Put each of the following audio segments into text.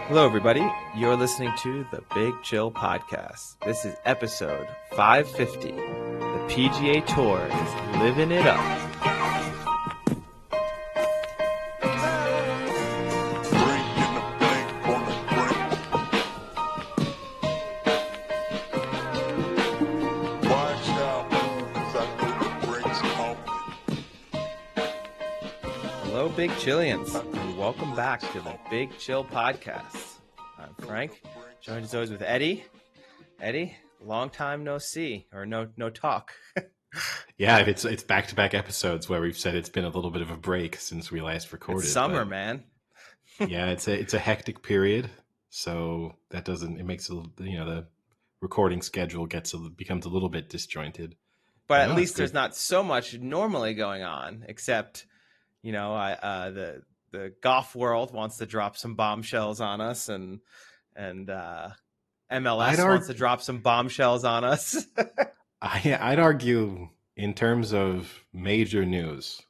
Hello, everybody. You're listening to the Big Chill Podcast. This is episode 550. The PGA Tour is living it up. Hello, Big Chillians, and welcome back to the Big Chill Podcast. I'm Frank, joined as always with Eddie. Eddie, long time no see, or no talk. Yeah, it's back-to-back episodes where we've said it's been a little bit of a break since we last recorded. It's summer, man. Yeah, it's a hectic period, so it makes the recording schedule becomes a little bit disjointed. But at least there's not so much normally going on, except the golf world wants to drop some bombshells on us, and MLS wants to drop some bombshells on us. I'd argue, in terms of major news,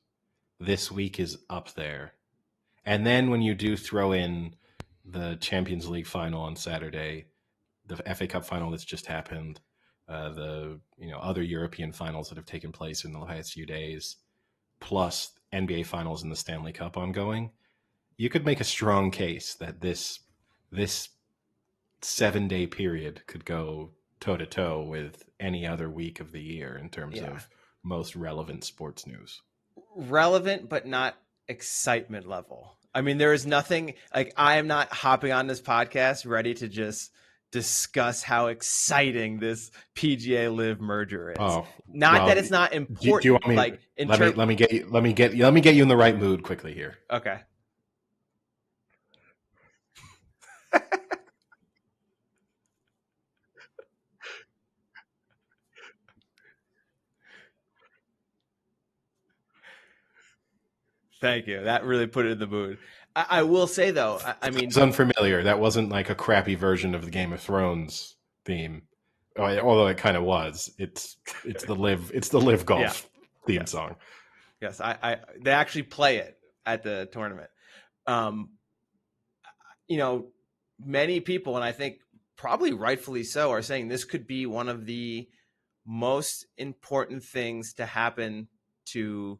this week is up there. And then when you do throw in the Champions League final on Saturday, the FA Cup final that's just happened, the other European finals that have taken place in the last few days, plus NBA finals and the Stanley Cup ongoing, you could make a strong case that this 7-day period could go toe-to-toe with any other week of the year in terms of most relevant sports news. Relevant, but not excitement level. I mean, there is nothing, like, I am not hopping on this podcast ready to just discuss how exciting this PGA LIV merger is. That it's not important. Do you want me, let me get you in the right mood quickly here. Okay. Thank you. That really put it in the mood. I will say, though, I mean, it's unfamiliar. That wasn't like a crappy version of the Game of Thrones theme, although it kind of was. It's the LIV Golf theme song. Yes, they actually play it at the tournament. Many people, and I think probably rightfully so, are saying this could be one of the most important things to happen to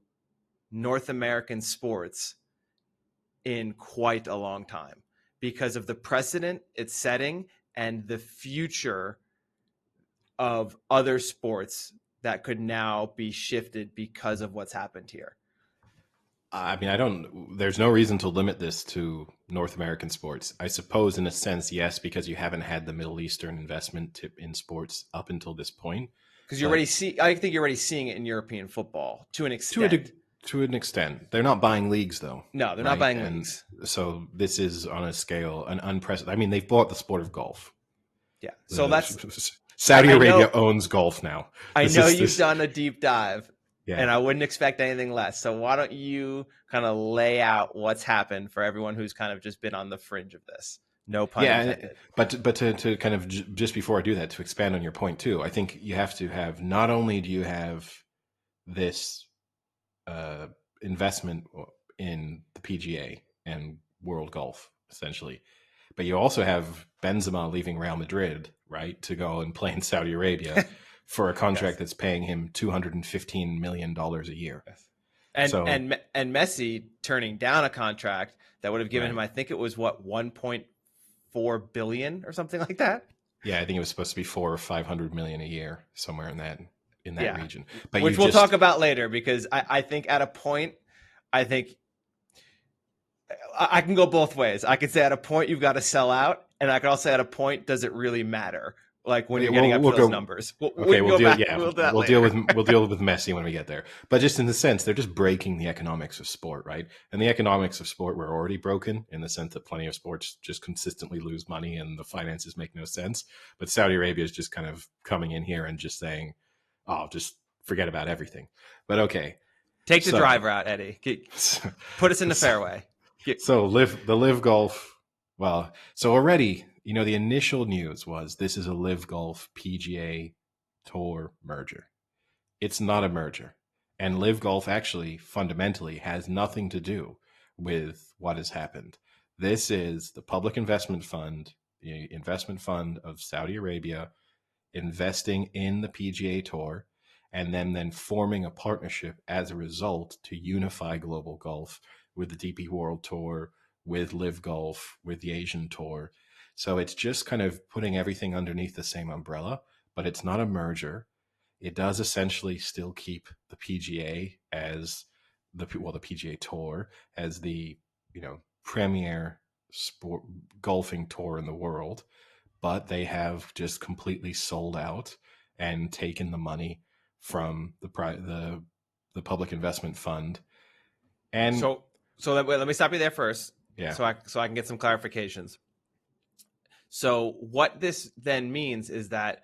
North American sports in quite a long time, because of the precedent it's setting and the future of other sports that could now be shifted because of what's happened here. I mean, there's no reason to limit this to North American sports. I suppose in a sense, yes, because you haven't had the Middle Eastern investment in sports up until this point. Because I think you're already seeing it in European football to an extent. To an extent. They're not buying leagues, though. No, they're not buying leagues. So this is on a scale, an unprecedented. I mean, they've bought the sport of golf. Yeah. So that's Saudi Arabia owns golf now. You've done a deep dive, and I wouldn't expect anything less. So why don't you kind of lay out what's happened for everyone who's kind of just been on the fringe of this? No pun intended. But to kind of just before I do that, to expand on your point too, I think you have to have, not only do you have this investment in the PGA and World Golf, essentially, but you also have Benzema leaving Real Madrid, right, to go and play in Saudi Arabia for a contract that's paying him $215 million a year. Yes. And Messi turning down a contract that would have given him, I think it was $1.4 billion or something like that. Yeah, I think it was supposed to be $400 or $500 million a year, somewhere in that region. But which we'll talk about later, because I think at a point, I can go both ways. I could say at a point you've got to sell out, and I could also say at a point, does it really matter? Like when you're getting up to those numbers. We'll deal with Messi when we get there. But just in the sense, they're just breaking the economics of sport, right? And the economics of sport were already broken in the sense that plenty of sports just consistently lose money and the finances make no sense. But Saudi Arabia is just kind of coming in here and just saying, just forget about everything. But okay. Take the driver out, Eddie. Put us in the fairway. So the LIV Golf, well, so already, the initial news was this is a LIV Golf PGA Tour merger. It's not a merger. And LIV Golf actually fundamentally has nothing to do with what has happened. This is the public investment fund, the investment fund of Saudi Arabia, investing in the PGA Tour, and then forming a partnership as a result to unify global golf with the DP World Tour, with LIV Golf, with the Asian Tour. So it's just kind of putting everything underneath the same umbrella, but it's not a merger. It does essentially still keep the PGA as the PGA Tour as the premier sport golfing tour in the world, but they have just completely sold out and taken the money from the public investment fund. And let me stop you there first, yeah, so I can get some clarifications. So what this then means is that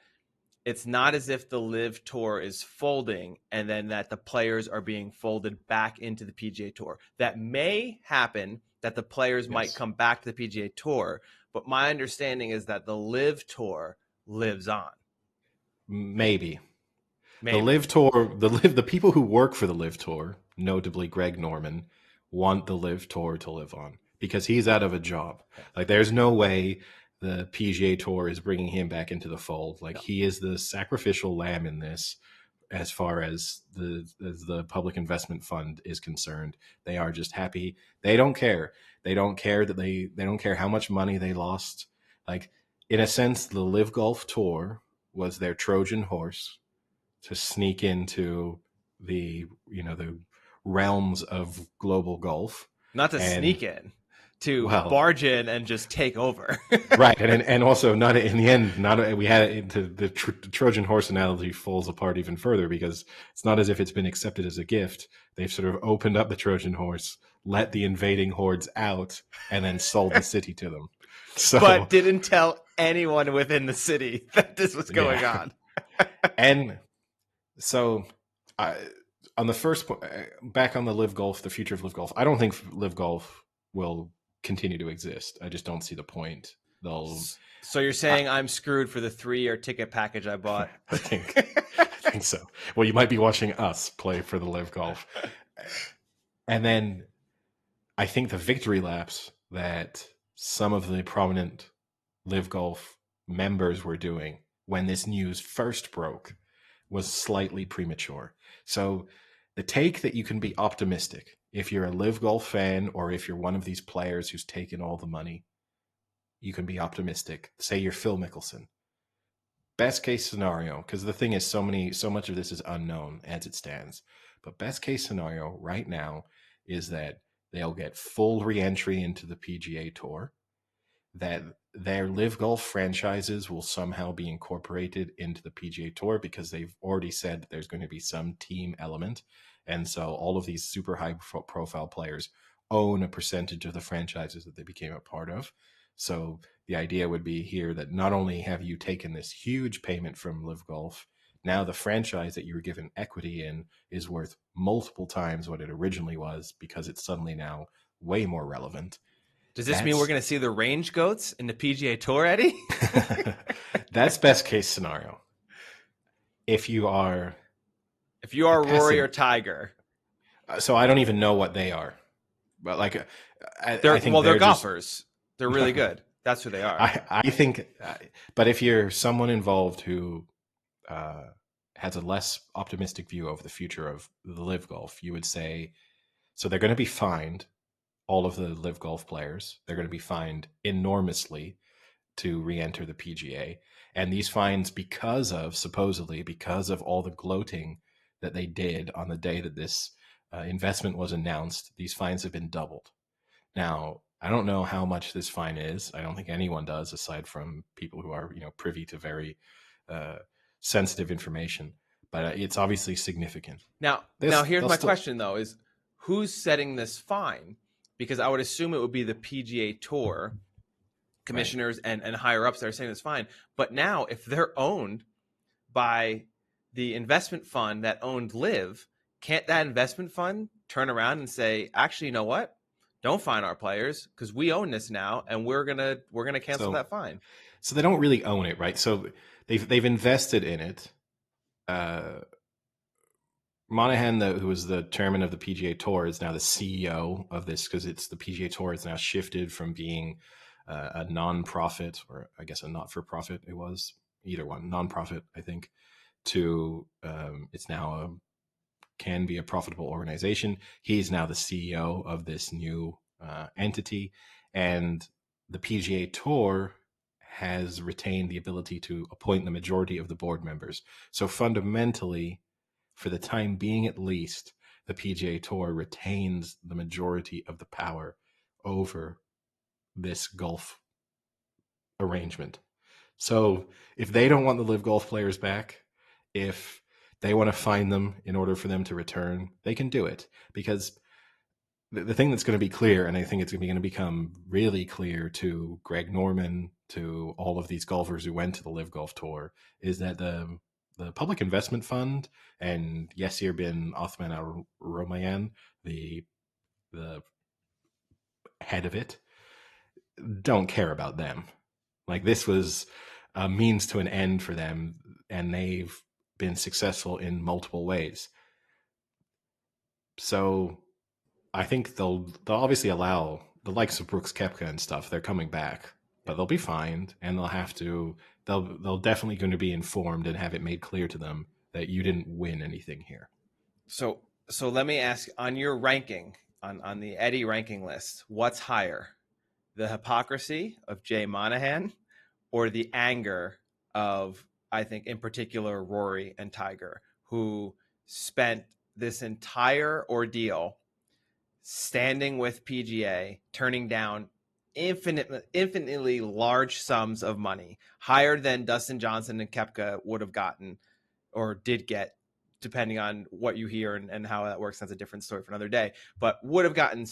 it's not as if the LIV Tour is folding and then that the players are being folded back into the PGA Tour. That may happen, that the players might come back to the PGA Tour, but my understanding is that the LIV Tour lives on. Maybe. The LIV Tour, the people who work for the LIV Tour, notably Greg Norman, want the LIV Tour to live on because he's out of a job. Like, there's no way the PGA Tour is bringing him back into the fold. Like, he is the sacrificial lamb in this, as far as the public investment fund is concerned. They are just happy. They don't care. They don't care that they don't care how much money they lost. Like, in a sense, the LIV Golf Tour was their Trojan horse to sneak into the realms of global golf. Not to sneak in, to barge in and just take over. Right, and also not in the end. We had it into the Trojan horse analogy falls apart even further because it's not as if it's been accepted as a gift. They've sort of opened up the Trojan horse, let the invading hordes out, and then sold the city to them. So, but didn't tell anyone within the city that this was going on. And so, on the first point, back on the LIV Golf, the future of LIV Golf, I don't think LIV Golf will continue to exist. I just don't see the point. So you're saying I'm screwed for the 3-year ticket package I bought? I think so. Well, you might be watching us play for the LIV Golf. And then I think the victory laps that some of the prominent LIV Golf members were doing when this news first broke was slightly premature. So the take that you can be optimistic if you're a LIV Golf fan or if you're one of these players who's taken all the money, you can be optimistic. Say you're Phil Mickelson. Best case scenario, because the thing is so much of this is unknown as it stands. But best case scenario right now is that they'll get full re-entry into the PGA Tour, that their LIV Golf franchises will somehow be incorporated into the PGA Tour because they've already said that there's going to be some team element. And so all of these super high profile players own a percentage of the franchises that they became a part of. So the idea would be here that not only have you taken this huge payment from LIV Golf, now the franchise that you were given equity in is worth multiple times what it originally was because it's suddenly now way more relevant. Does this mean we're going to see the range goats in the PGA Tour, Eddie? That's best case scenario. If you are Rory or Tiger. So I don't even know what they are. But like, I think they're golfers. They're really good. That's who they are. I think, but if you're someone involved who has a less optimistic view of the future of the LIV Golf, you would say, so they're going to be fined. All of the LIV Golf players, they're going to be fined enormously to re-enter the PGA. And these fines, supposedly because of all the gloating that they did on the day that this investment was announced, these fines have been doubled. Now, I don't know how much this fine is. I don't think anyone does, aside from people who are privy to very sensitive information. But it's obviously significant. Now here's my question, though, is who's setting this fine? Because I would assume it would be the PGA Tour commissioners and higher ups that are saying it's fine. But now, if they're owned by the investment fund that owned LIV, can't that investment fund turn around and say, actually, you know what? Don't fine our players because we own this now, and we're gonna cancel that fine. So they don't really own it, right? So they've invested in it. Monahan, who was the chairman of the PGA Tour, is now the CEO of this, because it's the PGA Tour has now shifted from being a non-profit, or I guess a not-for-profit. It was either one, non-profit, I think, to it's now can be a profitable organization. He's now the CEO of this new entity, and the PGA Tour has retained the ability to appoint the majority of the board members. So fundamentally, for the time being at least, the PGA Tour retains the majority of the power over this golf arrangement. So if they don't want the LIV Golf players back, if they want to find them in order for them to return, they can do it. Because the thing that's going to be clear, and I think it's going to become really clear to Greg Norman, to all of these golfers who went to the LIV Golf Tour, is that the Public Investment Fund and Yasir bin Othman Al Romayan, the head of it, don't care about them. Like, this was a means to an end for them, and they've been successful in multiple ways. So I think they'll obviously allow the likes of Brooks Koepka and stuff. They're coming back, but they'll be fined, and they'll definitely going to be informed and have it made clear to them that you didn't win anything here. So let me ask, on your ranking, on the Eddie ranking list, what's higher? The hypocrisy of Jay Monahan or the anger of, I think, in particular, Rory and Tiger, who spent this entire ordeal standing with PGA, turning down infinitely large sums of money, higher than Dustin Johnson and Koepka would have gotten or did get, depending on what you hear and how that works. That's a different story for another day, but would have gotten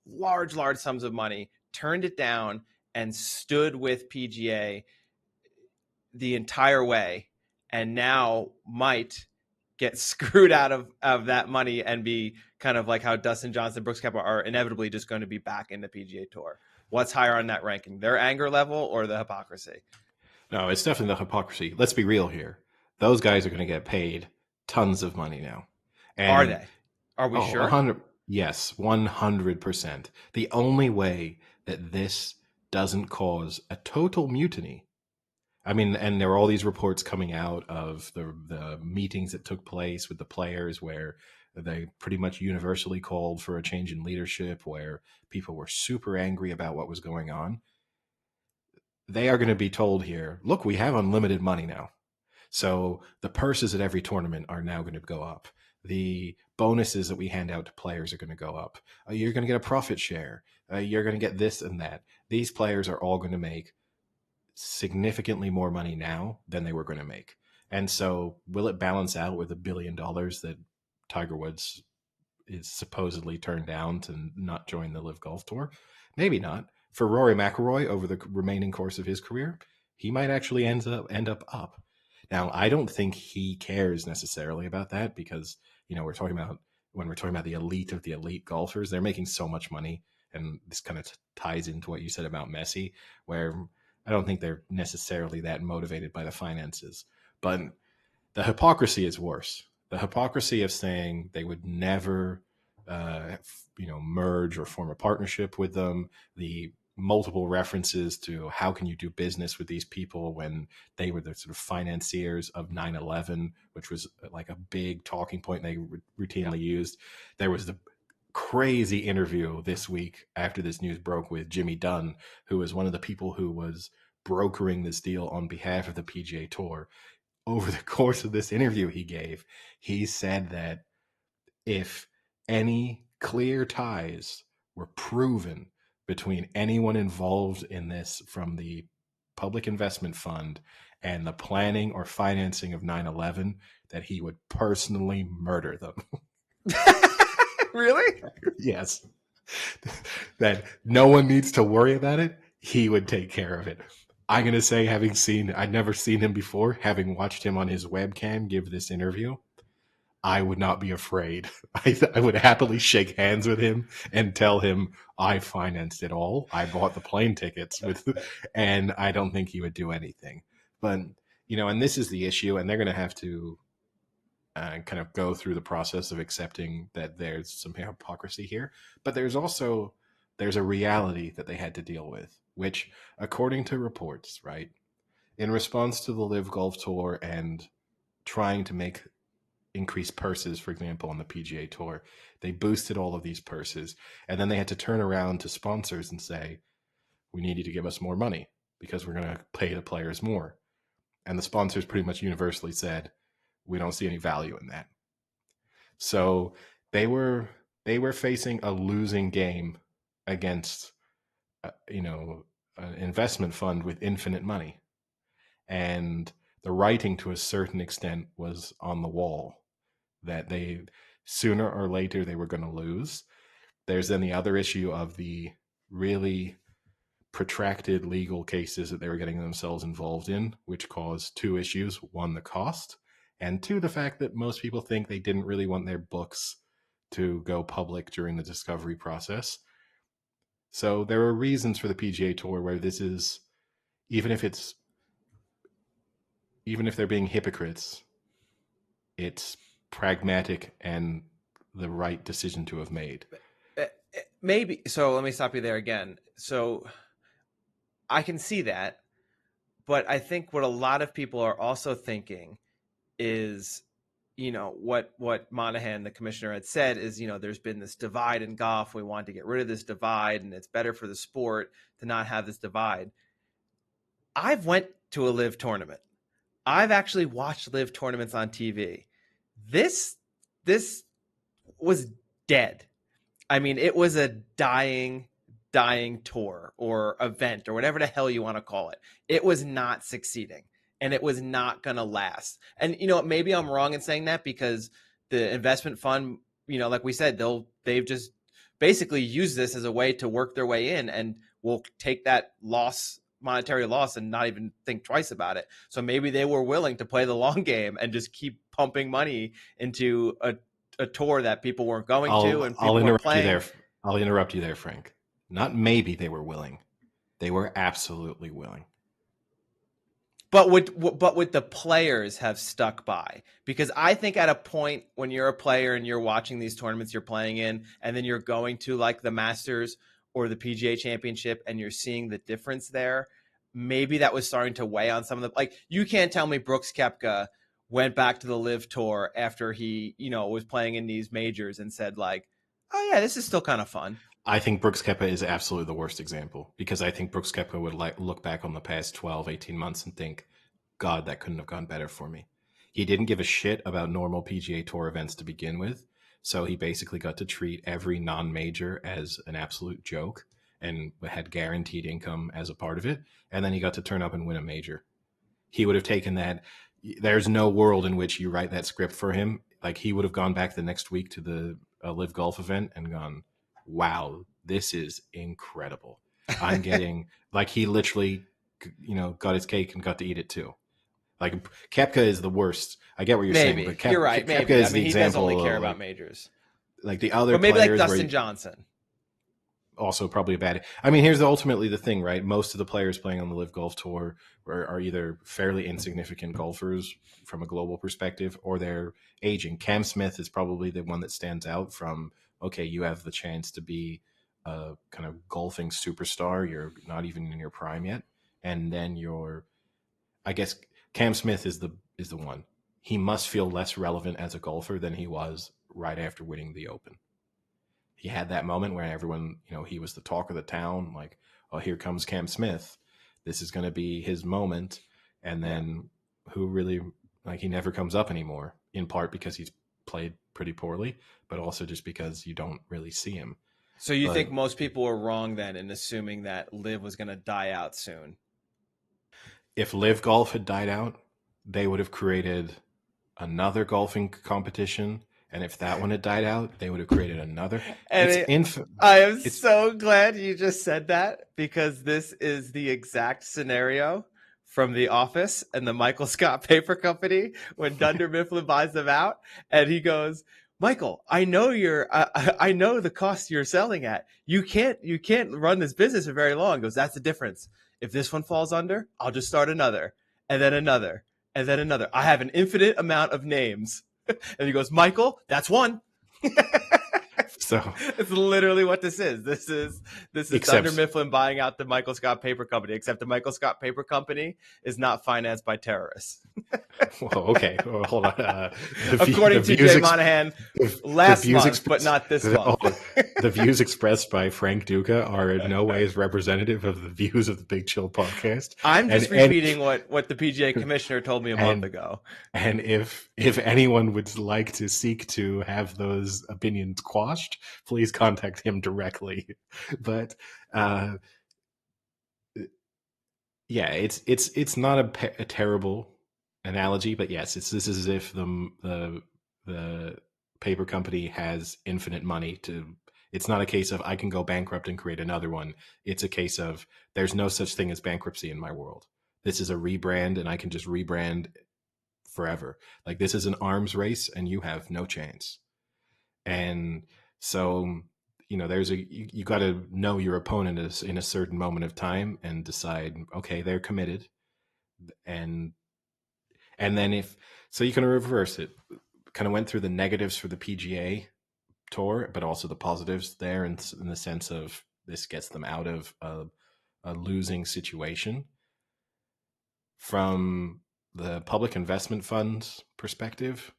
large sums of money, turned it down, and stood with PGA the entire way, and now might get screwed out of that money and be kind of like how Dustin Johnson, Brooks Koepka are inevitably just going to be back in the PGA Tour. What's higher on that ranking, their anger level or the hypocrisy? No, it's definitely the hypocrisy. Let's be real here. Those guys are going to get paid tons of money now. And are they? Are we sure? 100, yes, 100%. The only way that this doesn't cause a total mutiny, I mean, and there are all these reports coming out of the meetings that took place with the players where they pretty much universally called for a change in leadership, where people were super angry about what was going on. They are going to be told here, look, we have unlimited money now. So the purses at every tournament are now going to go up. The bonuses that we hand out to players are going to go up. You're going to get a profit share. You're going to get this and that. These players are all going to make significantly more money now than they were going to make. And so will it balance out with $1 billion that Tiger Woods is supposedly turned down to not join the LIV Golf Tour? Maybe not. For Rory McIlroy, over the remaining course of his career, he might actually end up. Now, I don't think he cares necessarily about that, because, when we're talking about the elite of the elite golfers, they're making so much money. And this kind of ties into what you said about Messi, where I don't think they're necessarily that motivated by the finances. But the hypocrisy is worse. The hypocrisy of saying they would never, merge or form a partnership with them. The multiple references to how can you do business with these people when they were the sort of financiers of 9/11, which was like a big talking point they routinely used. There was the crazy interview this week after this news broke with Jimmy Dunn, who was one of the people who was brokering this deal on behalf of the PGA Tour. Over the course of this interview he said that if any clear ties were proven between anyone involved in this from the Public Investment Fund and the planning or financing of 9/11, that he would personally murder them. Really? Yes. That no one needs to worry about it. He would take care of it. I'm going to say, I'd never seen him before, having watched him on his webcam give this interview, I would not be afraid. I would happily shake hands with him and tell him I financed it all. I bought the plane tickets and I don't think he would do anything. But, and this is the issue, and they're going to have to kind of go through the process of accepting that there's some hypocrisy here. But there's a reality that they had to deal with, which, according to reports, right, in response to the LIV Golf Tour and trying to increase purses, for example, on the PGA Tour, they boosted all of these purses, and then they had to turn around to sponsors and say, we need you to give us more money because we're going to pay the players more. And the sponsors pretty much universally said, we don't see any value in that. So they were facing a losing game against, an investment fund with infinite money. And the writing, to a certain extent, was on the wall that they, sooner or later, they were going to lose. There's then the other issue of the really protracted legal cases that they were getting themselves involved in, which caused two issues. One, the cost, and two, the fact that most people think they didn't really want their books to go public during the discovery process. So there are reasons for the PGA Tour where this is, even if they're being hypocrites, it's pragmatic and the right decision to have made. Maybe. So let me stop you there again. So I can see that, but I think what a lot of people are also thinking is, what Monahan, the commissioner, had said is, there's been this divide in golf. We want to get rid of this divide, and it's better for the sport to not have this divide. I've went to a LIV tournament. I've actually watched LIV tournaments on TV. This was dead. I mean, it was a dying tour or event or whatever the hell you want to call it. It was not succeeding, and it was not going to last. And, maybe I'm wrong in saying that because the investment fund, like we said, they've just basically used this as a way to work their way in, and will take that monetary loss and not even think twice about it. So maybe they were willing to play the long game and just keep pumping money into a tour that people weren't going to, and people weren't playing. I'll interrupt you there, Frank. Not maybe they were willing. They were absolutely willing. But would the players have stuck by? Because I think at a point when you're a player and you're watching these tournaments you're playing in, and then you're going to like the Masters or the PGA Championship, and you're seeing the difference there, maybe that was starting to weigh on some of the, like, you can't tell me Brooks Koepka went back to the LIV Tour after he, was playing in these majors and said like, oh yeah, this is still kind of fun. I think Brooks Koepka is absolutely the worst example, because I think Brooks Koepka would look back on the past 12, 18 months and think, God, that couldn't have gone better for me. He didn't give a shit about normal PGA Tour events to begin with. So he basically got to treat every non-major as an absolute joke and had guaranteed income as a part of it. And then he got to turn up and win a major. He would have taken that. There's no world in which you write that script for him. Like, he would have gone back the next week to the LIV Golf event and gone, wow, this is incredible. I'm getting, like, he literally, got his cake and got to eat it too. Like, Koepka is the worst. I get what you're saying, but you're right. Koepka is the he example. He does only care of, about majors. Like the other, but maybe players like Dustin Johnson. Also, probably a bad. I mean, here's ultimately the thing, right? Most of the players playing on the LIV Golf Tour are either fairly insignificant golfers from a global perspective, or they're aging. Cam Smith is probably the one that stands out from, okay, you have the chance to be a kind of golfing superstar. You're not even in your prime yet. And then I guess Cam Smith is the one. He must feel less relevant as a golfer than he was right after winning the Open. He had that moment where everyone, he was the talk of the town. Like, oh, here comes Cam Smith. This is going to be his moment. And then he never comes up anymore, in part because he's played pretty poorly, but also just because you don't really see him. So you think most people were wrong then in assuming that LIV was going to die out soon? If LIV Golf had died out, they would have created another golfing competition. And if that one had died out, they would have created another. And I am so glad you just said that, because this is the exact scenario from The Office and the Michael Scott Paper Company when Dunder Mifflin buys them out, and he goes, Michael, I know I know the cost you're selling at. You can't run this business for very long. He goes, that's the difference. If this one falls under, I'll just start another, and then another, and then another. I have an infinite amount of names. And he goes, Michael, that's one. So It's literally what this is. This is Dunder Mifflin buying out the Michael Scott Paper Company, except the Michael Scott Paper Company is not financed by terrorists. Well, okay. Well, hold on. According to Jay Monahan, last month, but not this month. The views expressed by Frank Duca are in no ways representative of the views of the Big Chill podcast. I'm just repeating what the PGA commissioner told me a month ago. And if anyone would like to seek to have those opinions quashed, please contact him directly. But yeah, it's not a terrible analogy, but yes, this is as if the paper company has infinite money to. It's not a case of I can go bankrupt and create another one. It's a case of there's no such thing as bankruptcy in my world. This is a rebrand, and I can just rebrand forever. Like, this is an arms race, and you have no chance. And so, you know, you got to know your opponent is in a certain moment of time and decide, okay, they're committed, and then so you can reverse it. Kind of went through the negatives for the PGA Tour, but also the positives there in the sense of this gets them out of a losing situation. From the public investment funds perspective,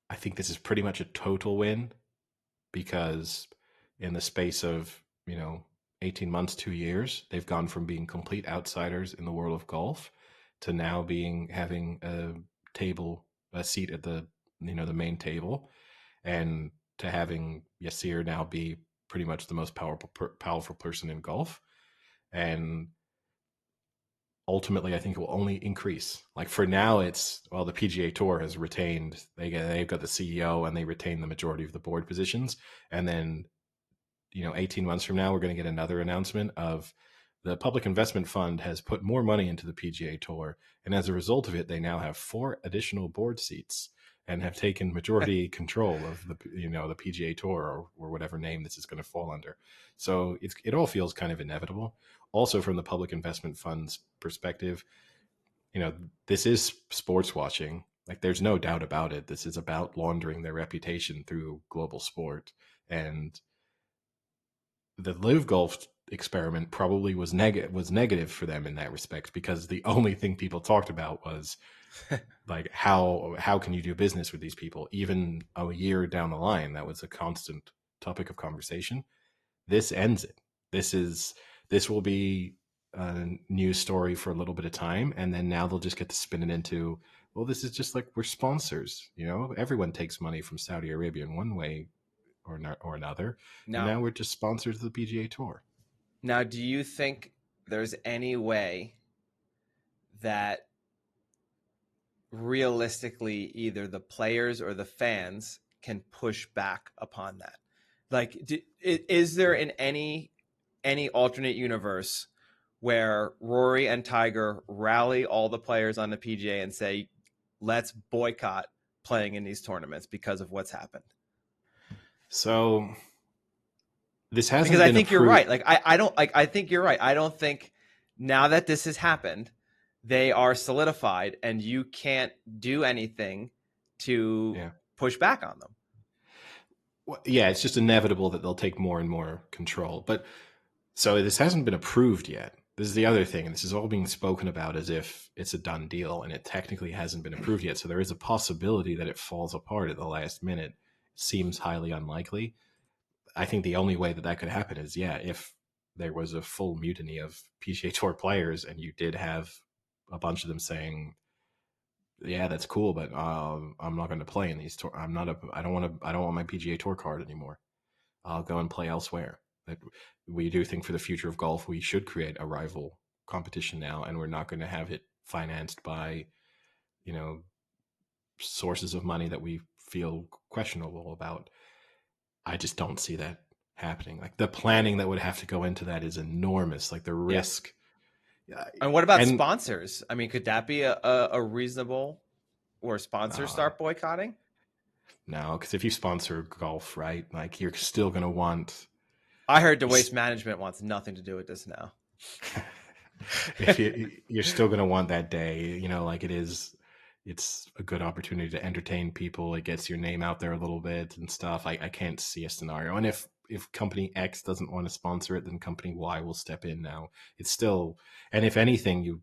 I think this is pretty much a total win, because in the space of 18 months, 2 years, they've gone from being complete outsiders in the world of golf to now having a seat at the the main table, and to having Yasir now be pretty much the most powerful person in golf. And ultimately, I think it will only increase. Like, for now, the PGA Tour has retained, they've got the CEO, and they retain the majority of the board positions. And then 18 months from now, we're going to get another announcement of the public investment fund has put more money into the PGA Tour, and as a result of it, they now have 4 additional board seats and have taken majority control of the PGA Tour, or whatever name this is going to fall under. So it all feels kind of inevitable. Also, from the public investment fund's perspective, this is sports watching. Like, there's no doubt about it. This is about laundering their reputation through global sport. And the LIV Golf experiment probably was negative for them in that respect, because the only thing people talked about was like how can you do business with these people. Even a year down the line, that was a constant topic of conversation. This ends it. This will be a news story for a little bit of time, and then now they'll just get to spin it into, well, this is just like, we're sponsors. Everyone takes money from Saudi Arabia in one way or another. And now we're just sponsors of the PGA Tour. Now, do you think there's any way that realistically either the players or the fans can push back upon that? Like, is there in any alternate universe where Rory and Tiger rally all the players on the PGA and say, let's boycott playing in these tournaments because of what's happened? So this hasn't because been I think approved. You're right. Like, I think you're right. I don't think now that this has happened, they are solidified, and you can't do anything to push back on them. Well, yeah, it's just inevitable that they'll take more and more control. But so this hasn't been approved yet. This is the other thing, and this is all being spoken about as if it's a done deal, and it technically hasn't been approved yet. So there is a possibility that it falls apart at the last minute. Seems highly unlikely. I think the only way that could happen is, if there was a full mutiny of PGA Tour players, and you did have a bunch of them saying, yeah, that's cool, but I'm not going to play in these tour. I don't want my PGA Tour card anymore. I'll go and play elsewhere. We do think for the future of golf, we should create a rival competition now, and we're not going to have it financed by, sources of money that we feel questionable about. I just don't see that happening. Like, the planning that would have to go into that is enormous. Like, the risk. And what about sponsors? I mean, could that be a reasonable, where sponsors start boycotting? No, because if you sponsor golf, right, like, you're still going to want. I heard the Waste Management wants nothing to do with this now. If you're still going to want that day, like it is, it's a good opportunity to entertain people. It gets your name out there a little bit and stuff. I can't see a scenario. And if company X doesn't want to sponsor it, then company Y will step in now. It's still, and if anything,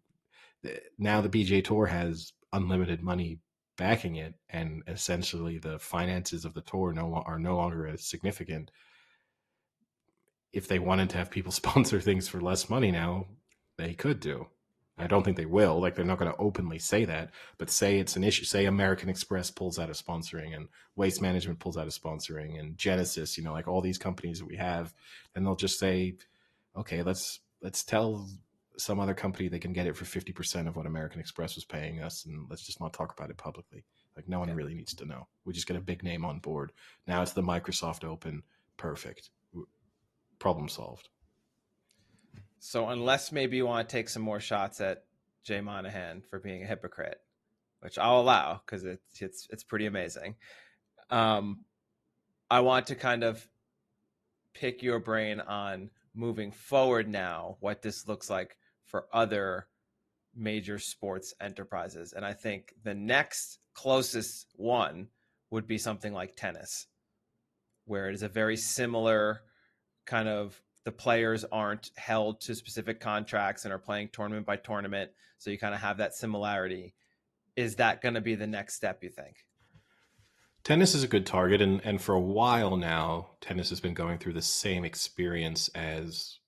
now the PGA Tour has unlimited money backing it, and essentially the finances of the tour are no longer as significant. If they wanted to have people sponsor things for less money now, they could do. I don't think they will. Like, they're not going to openly say that, but say it's an issue. Say American Express pulls out of sponsoring, and Waste Management pulls out of sponsoring, and Genesis, like all these companies that we have, and they'll just say, okay, let's tell some other company they can get it for 50% of what American Express was paying us, and let's just not talk about it publicly. Like, no one really needs to know. We just get a big name on board. Now it's the Microsoft Open. Perfect. Problem solved. So unless maybe you want to take some more shots at Jay Monahan for being a hypocrite, which I'll allow because it's pretty amazing. I want to kind of pick your brain on moving forward now, what this looks like for other major sports enterprises. And I think the next closest one would be something like tennis, where it is a very similar kind of, the players aren't held to specific contracts and are playing tournament by tournament. So you kind of have that similarity. Is that going to be the next step, you think? Tennis is a good target. And for a while now, tennis has been going through the same experience as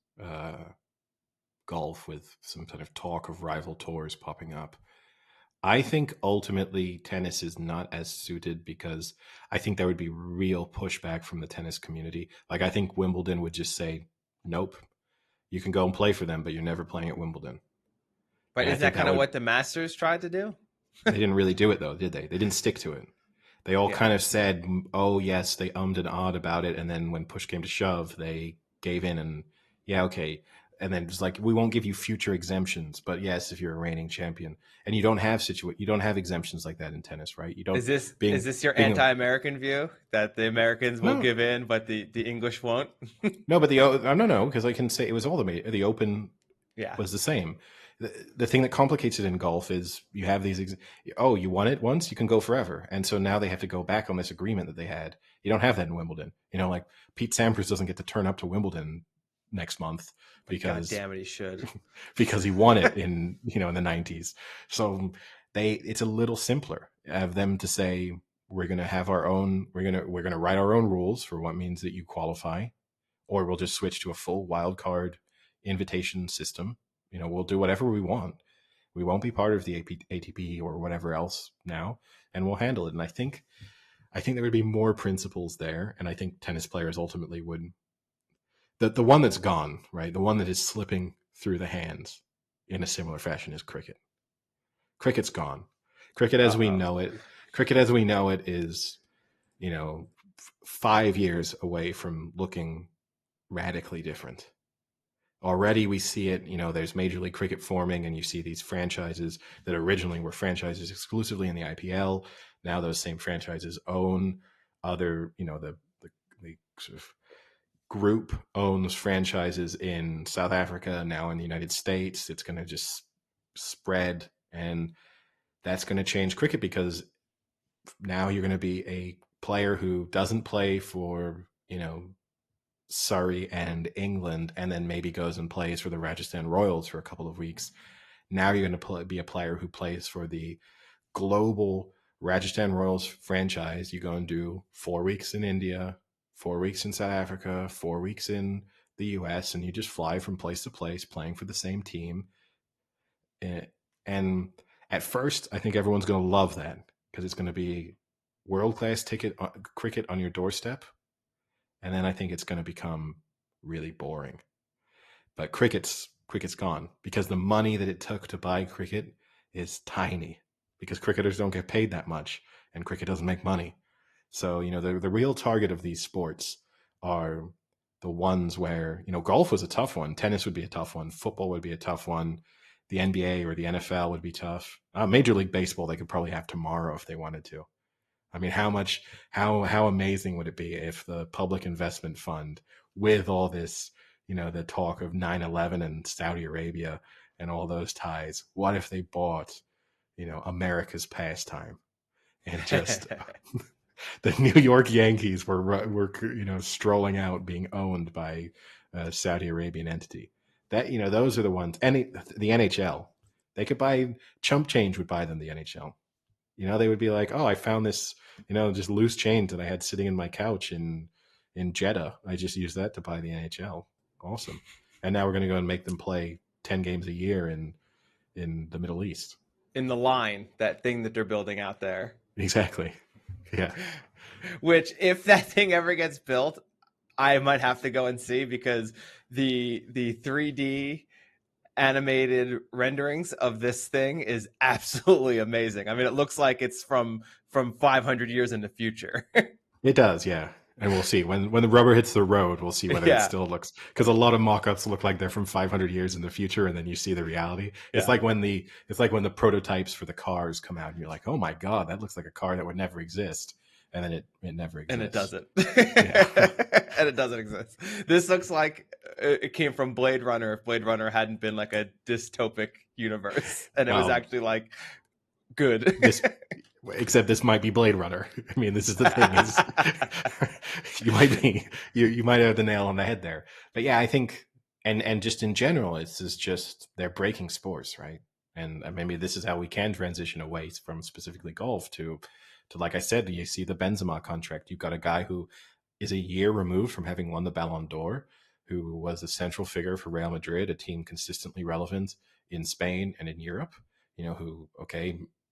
golf, with some kind of talk of rival tours popping up. I think ultimately tennis is not as suited, because I think there would be real pushback from the tennis community. Like, I think Wimbledon would just say, nope, you can go and play for them, but you're never playing at Wimbledon. But is that kind of what the Masters tried to do? They didn't really do it, though, did they? They didn't stick to it. They all kind of said, oh, yes, they ummed and ahhed about it. And then when push came to shove, they gave in and, yeah, okay. And then it's like, we won't give you future exemptions, but yes, if you're a reigning champion. And you don't have exemptions like that in tennis, right? You don't. Is this your anti-American view, that the Americans will give in, but the English won't? No, but no, because I can say it was all the Open was the same. The thing that complicates it in golf is you have these, you won it once, you can go forever. And so now they have to go back on this agreement that they had. You don't have that in Wimbledon. Like Pete Sampras doesn't get to turn up to Wimbledon next month because, God damn it, he should. because he won it in the 90s. So it's a little simpler of them to say, we're going to have our own, we're going to write our own rules for what means that you qualify, or we'll just switch to a full wild card invitation system. We'll do whatever we want. We won't be part of the ATP or whatever else now, and we'll handle it. And I think there would be more principles there. And I think tennis players ultimately would, the one that's gone, right? The one that is slipping through the hands in a similar fashion is cricket. Cricket's gone. Cricket as we know it is, 5 years away from looking radically different. Already we see it, there's Major League Cricket forming, and you see these franchises that originally were franchises exclusively in the IPL. Now those same franchises own other, the sort of group owns franchises in South Africa, now in the United States. It's going to just spread, and that's going to change cricket, because now you're going to be a player who doesn't play for, Surrey and England, and then maybe goes and plays for the Rajasthan Royals for a couple of weeks. Now you're going to be a player who plays for the global Rajasthan Royals franchise. You go and do 4 weeks in India, 4 weeks in South Africa, 4 weeks in the US, and you just fly from place to place playing for the same team. And at first, I think everyone's going to love that, because it's going to be world-class cricket on your doorstep. And then I think it's going to become really boring. But cricket's gone, because the money that it took to buy cricket is tiny, because cricketers don't get paid that much, and cricket doesn't make money. So, the real target of these sports are the ones where, golf was a tough one. Tennis would be a tough one. Football would be a tough one. The NBA or the NFL would be tough. Major League Baseball, they could probably have tomorrow if they wanted to. I mean, how amazing would it be if the Public Investment Fund, with all this, the talk of 9/11 and Saudi Arabia and all those ties, what if they bought, America's pastime, and just the New York Yankees were strolling out, being owned by a Saudi Arabian entity. That those are the ones. The NHL, they could buy chump change would buy them the NHL. They would be like, oh, I found this, just loose change that I had sitting in my couch in Jeddah. I just used that to buy the NHL. Awesome. And now we're going to go and make them play 10 games a year in the Middle East. In the line, that thing that they're building out there. Exactly. Yeah. Which, if that thing ever gets built, I might have to go and see, because the 3D animated renderings of this thing is absolutely amazing. I mean, it looks like it's from 500 years in the future. It does, yeah. And we'll see when the rubber hits the road. We'll see whether it still looks, because a lot of mock-ups look like they're from 500 years in the future, and then you see the reality. Yeah. It's like when the prototypes for the cars come out, and you're like, oh my god, that looks like a car that would never exist, and then it never exists, and it doesn't. And it doesn't exist. This looks like it came from Blade Runner. If Blade Runner hadn't been like a dystopic universe, and it was actually like good. Except this might be Blade Runner. I mean, this is the thing: is you might have the nail on the head there. But yeah, I think, and just in general, it's just they're breaking sports, right? And maybe this is how we can transition away from specifically golf to like I said, you see the Benzema contract. You've got a guy who is a year removed from having won the Ballon d'Or, who was a central figure for Real Madrid, a team consistently relevant in Spain and in Europe. Who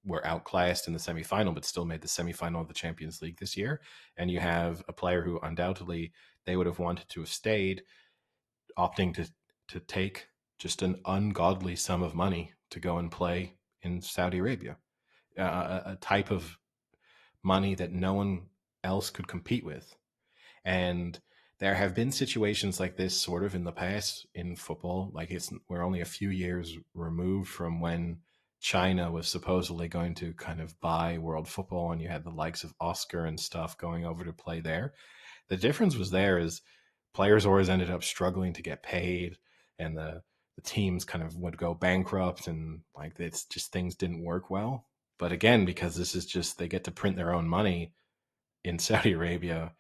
were outclassed in the semifinal, but still made the semifinal of the Champions League this year. And you have a player who undoubtedly they would have wanted to have stayed, opting to take just an ungodly sum of money to go and play in Saudi Arabia, a type of money that no one else could compete with. And there have been situations like this sort of in the past in football. Like we're only a few years removed from when China was supposedly going to kind of buy world football, and you had the likes of Oscar and stuff going over to play there. The difference was there is players always ended up struggling to get paid, and the teams kind of would go bankrupt, and like it's just things didn't work well. But again, because this is just they get to print their own money in Saudi Arabia,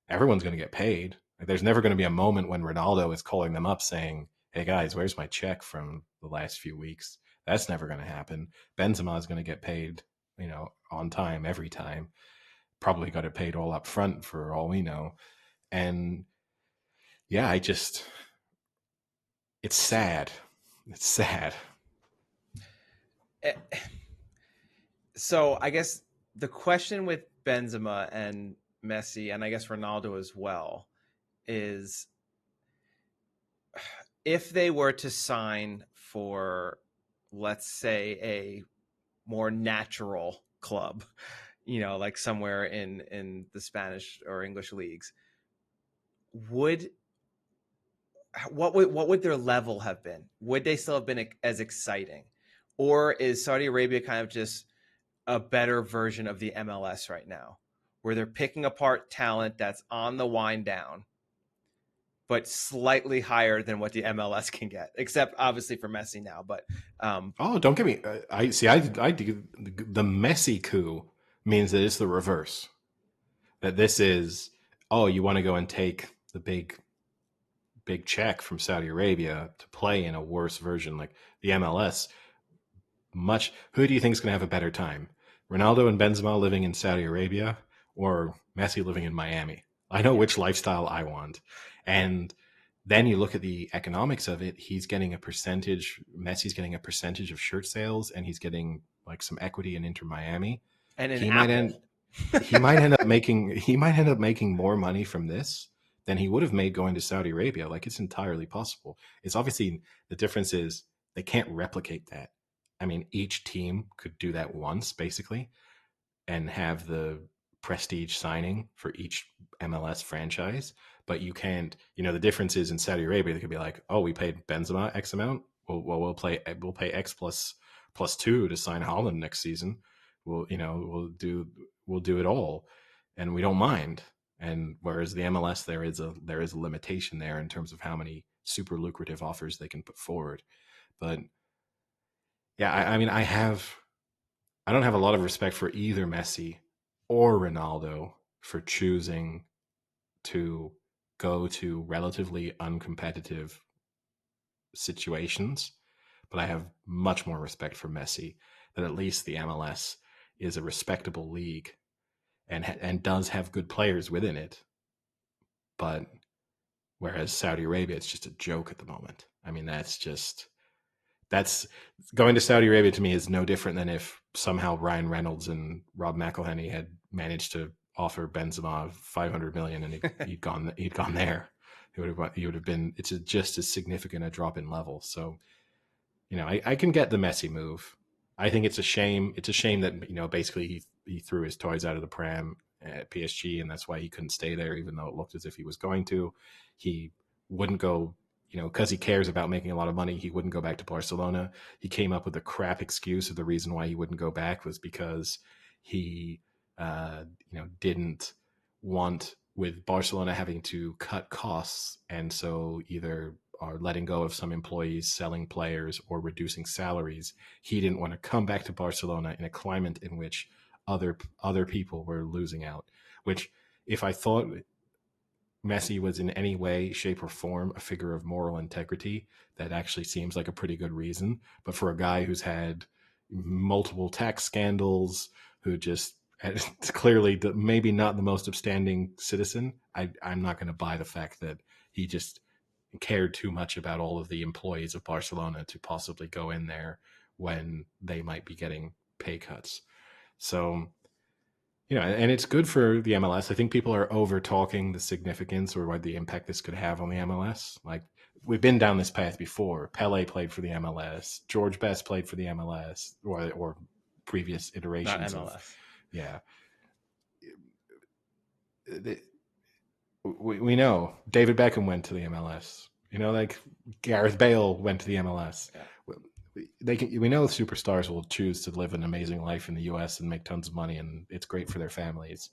everyone's going to get paid. Like, there's never going to be a moment when Ronaldo is calling them up saying, hey guys, where's my check from the last few weeks? That's never going to happen. Benzema is going to get paid, on time, every time. Probably got it paid all up front for all we know. And yeah, it's sad. It's sad. So I guess the question with Benzema and Messi, and I guess Ronaldo as well, is if they were to sign for, let's say, a more natural club, like somewhere in the Spanish or English leagues, what would their level have been? Would they still have been as exciting? Or is Saudi Arabia kind of just a better version of the MLS right now, where they're picking apart talent that's on the wind down, but slightly higher than what the MLS can get, except obviously for Messi now. But don't get me. I see. I do the Messi coup means that it's the reverse. That this is, you want to go and take the big check from Saudi Arabia to play in a worse version like the MLS. Who do you think is going to have a better time? Ronaldo and Benzema living in Saudi Arabia, or Messi living in Miami? I know which lifestyle I want. And then you look at the economics of it. He's getting a percentage. Messi's getting a percentage of shirt sales, and he's getting like some equity in Inter Miami. And he might end up making more money from this than he would have made going to Saudi Arabia. Like, it's entirely possible. It's obviously, the difference is they can't replicate that. I mean, each team could do that once, basically, and have the prestige signing for each MLS franchise. But you can't, the difference is in Saudi Arabia, they could be like, oh, we paid Benzema X amount. We'll pay X plus 2 to sign Haaland next season. We'll do it all, and we don't mind. And whereas the MLS, there is a limitation there in terms of how many super lucrative offers they can put forward. But yeah, I mean, I have I don't have a lot of respect for either Messi or Ronaldo for choosing to go to relatively uncompetitive situations, but I have much more respect for Messi, that at least the MLS is a respectable league and does have good players within it. But whereas Saudi Arabia, it's just a joke at the moment. I mean, that's going to Saudi Arabia to me is no different than if somehow Ryan Reynolds and Rob McElhenney had managed to offer Benzema 500 million and he'd gone there. He would have been. It's just as significant a drop in level. So, I can get the Messi move. I think it's a shame. It's a shame that basically he threw his toys out of the pram at PSG, and that's why he couldn't stay there, even though it looked as if he was going to. He wouldn't go, because he cares about making a lot of money. He wouldn't go back to Barcelona. He came up with a crap excuse of the reason why he wouldn't go back was because he, didn't want, with Barcelona having to cut costs, and so either are letting go of some employees, selling players, or reducing salaries. He didn't want to come back to Barcelona in a climate in which other people were losing out. Which, if I thought Messi was in any way, shape, or form a figure of moral integrity, that actually seems like a pretty good reason. But for a guy who's had multiple tax scandals, who just clearly maybe not the most upstanding citizen, I'm not going to buy the fact that he just cared too much about all of the employees of Barcelona to possibly go in there when they might be getting pay cuts. So, and it's good for the MLS. I think people are over talking the significance or what the impact this could have on the MLS. Like, we've been down this path before. Pele played for the MLS. George Best played for the MLS or previous iterations Not MLS. of, yeah. We know David Beckham went to the MLS. Like Gareth Bale went to the MLS. Yeah. We know superstars will choose to live an amazing life in the US and make tons of money, and it's great for their families.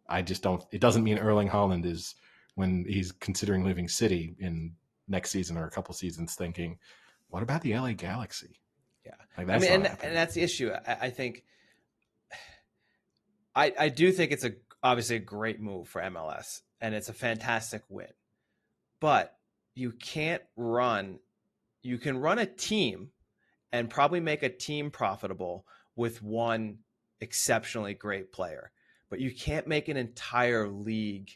I just don't. It doesn't mean Erling Haaland is, when he's considering leaving City in next season or a couple seasons, thinking, "What about the LA Galaxy?" Yeah, like that's and that's the issue. I think. I do think it's obviously a great move for MLS, and it's a fantastic win. But you can't run. You can run a team and probably make a team profitable with one exceptionally great player, but you can't make an entire league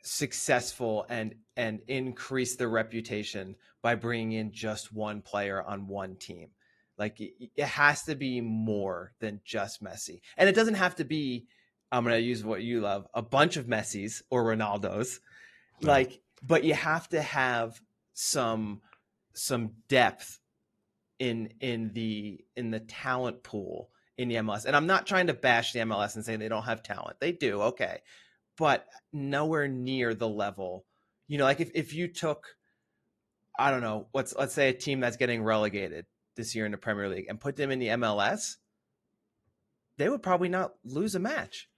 successful and increase their reputation by bringing in just one player on one team. Like, it has to be more than just Messi, and it doesn't have to be, I'm going to use what you love, a bunch of Messis or Ronaldos. No. But you have to have some depth in the talent pool in the MLS. And I'm not trying to bash the MLS and say they don't have talent. They do, okay, but nowhere near the level. Like if you took, I don't know, let's say a team that's getting relegated this year in the Premier League and put them in the MLS, they would probably not lose a match.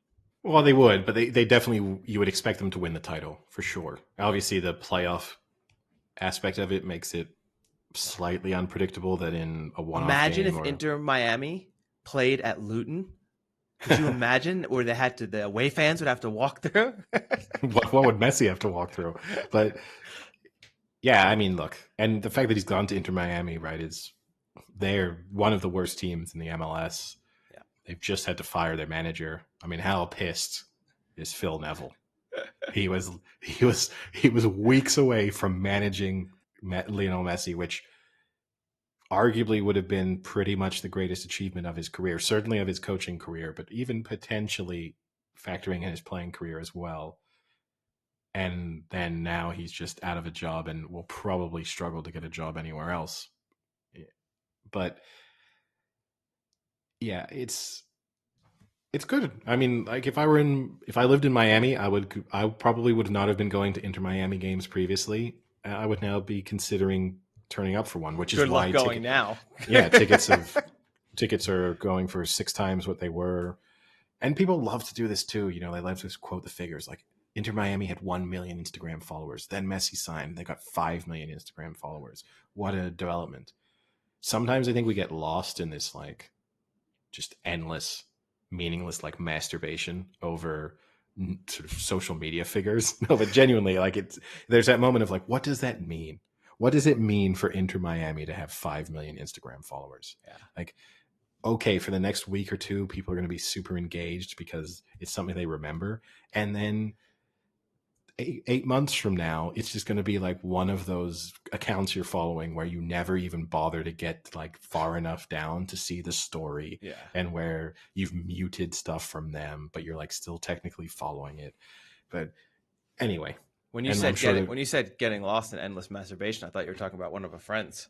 Well, they would, but they definitely, you would expect them to win the title for sure. Obviously, the playoff aspect of it makes it slightly unpredictable that in a one-off Imagine game if Inter Miami played at Luton. Could you imagine where the away fans would have to walk through? what would Messi have to walk through? But yeah, I mean, look, and the fact that he's gone to Inter Miami, right, is they're one of the worst teams in the MLS. Yeah. They've just had to fire their manager. I mean, how pissed is Phil Neville? He was weeks away from managing Lionel Messi, which arguably would have been pretty much the greatest achievement of his career, certainly of his coaching career, but even potentially factoring in his playing career as well. And then now he's just out of a job and will probably struggle to get a job anywhere else. But yeah, it's good. I mean, like if I lived in Miami, I probably would not have been going to Inter Miami games previously. I would now be considering turning up for one, which is why going now. Yeah, tickets are going for 6 times what they were. And people love to do this too. They love to quote the figures. Like, Inter Miami had 1 million Instagram followers. Then Messi signed. They got 5 million Instagram followers. What a development. Sometimes I think we get lost in this, like, just endless, meaningless, like masturbation over sort of social media figures. No, but genuinely, like there's that moment of like, what does that mean? What does it mean for Inter Miami to have 5 million Instagram followers? Yeah. Like, okay, for the next week or two, people are going to be super engaged because it's something they remember. And then 8 months from now, it's just going to be like one of those accounts you're following where you never even bother to get like far enough down to see the story, and where you've muted stuff from them, but you're like still technically following it. But anyway, when you said getting lost in endless masturbation, I thought you were talking about one of our friends.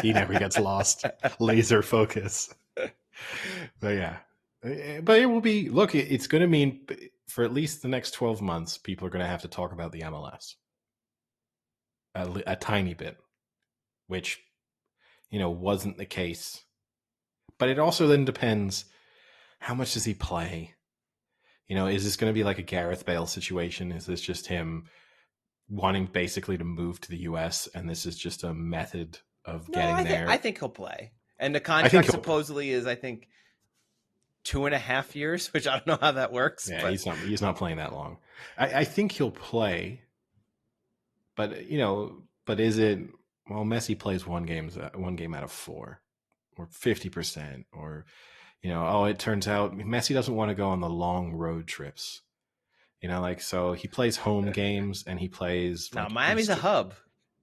He never gets lost. Laser focus. But yeah, but it will be, look, it's going to mean for at least the next 12 months, people are going to have to talk about the MLS a tiny bit, which, wasn't the case. But it also then depends, how much does he play? Is this going to be like a Gareth Bale situation? Is this just him wanting basically to move to the US, and this is just a method of getting there? I think he'll play. And the contract supposedly is, I think, 2.5 years, which I don't know how that works. Yeah, but he's not playing that long. I think he'll play, but but is it, well, Messi plays one game out of 4, or 50%, or it turns out Messi doesn't want to go on the long road trips. So he plays home games, and he plays. Now, Miami's a hub;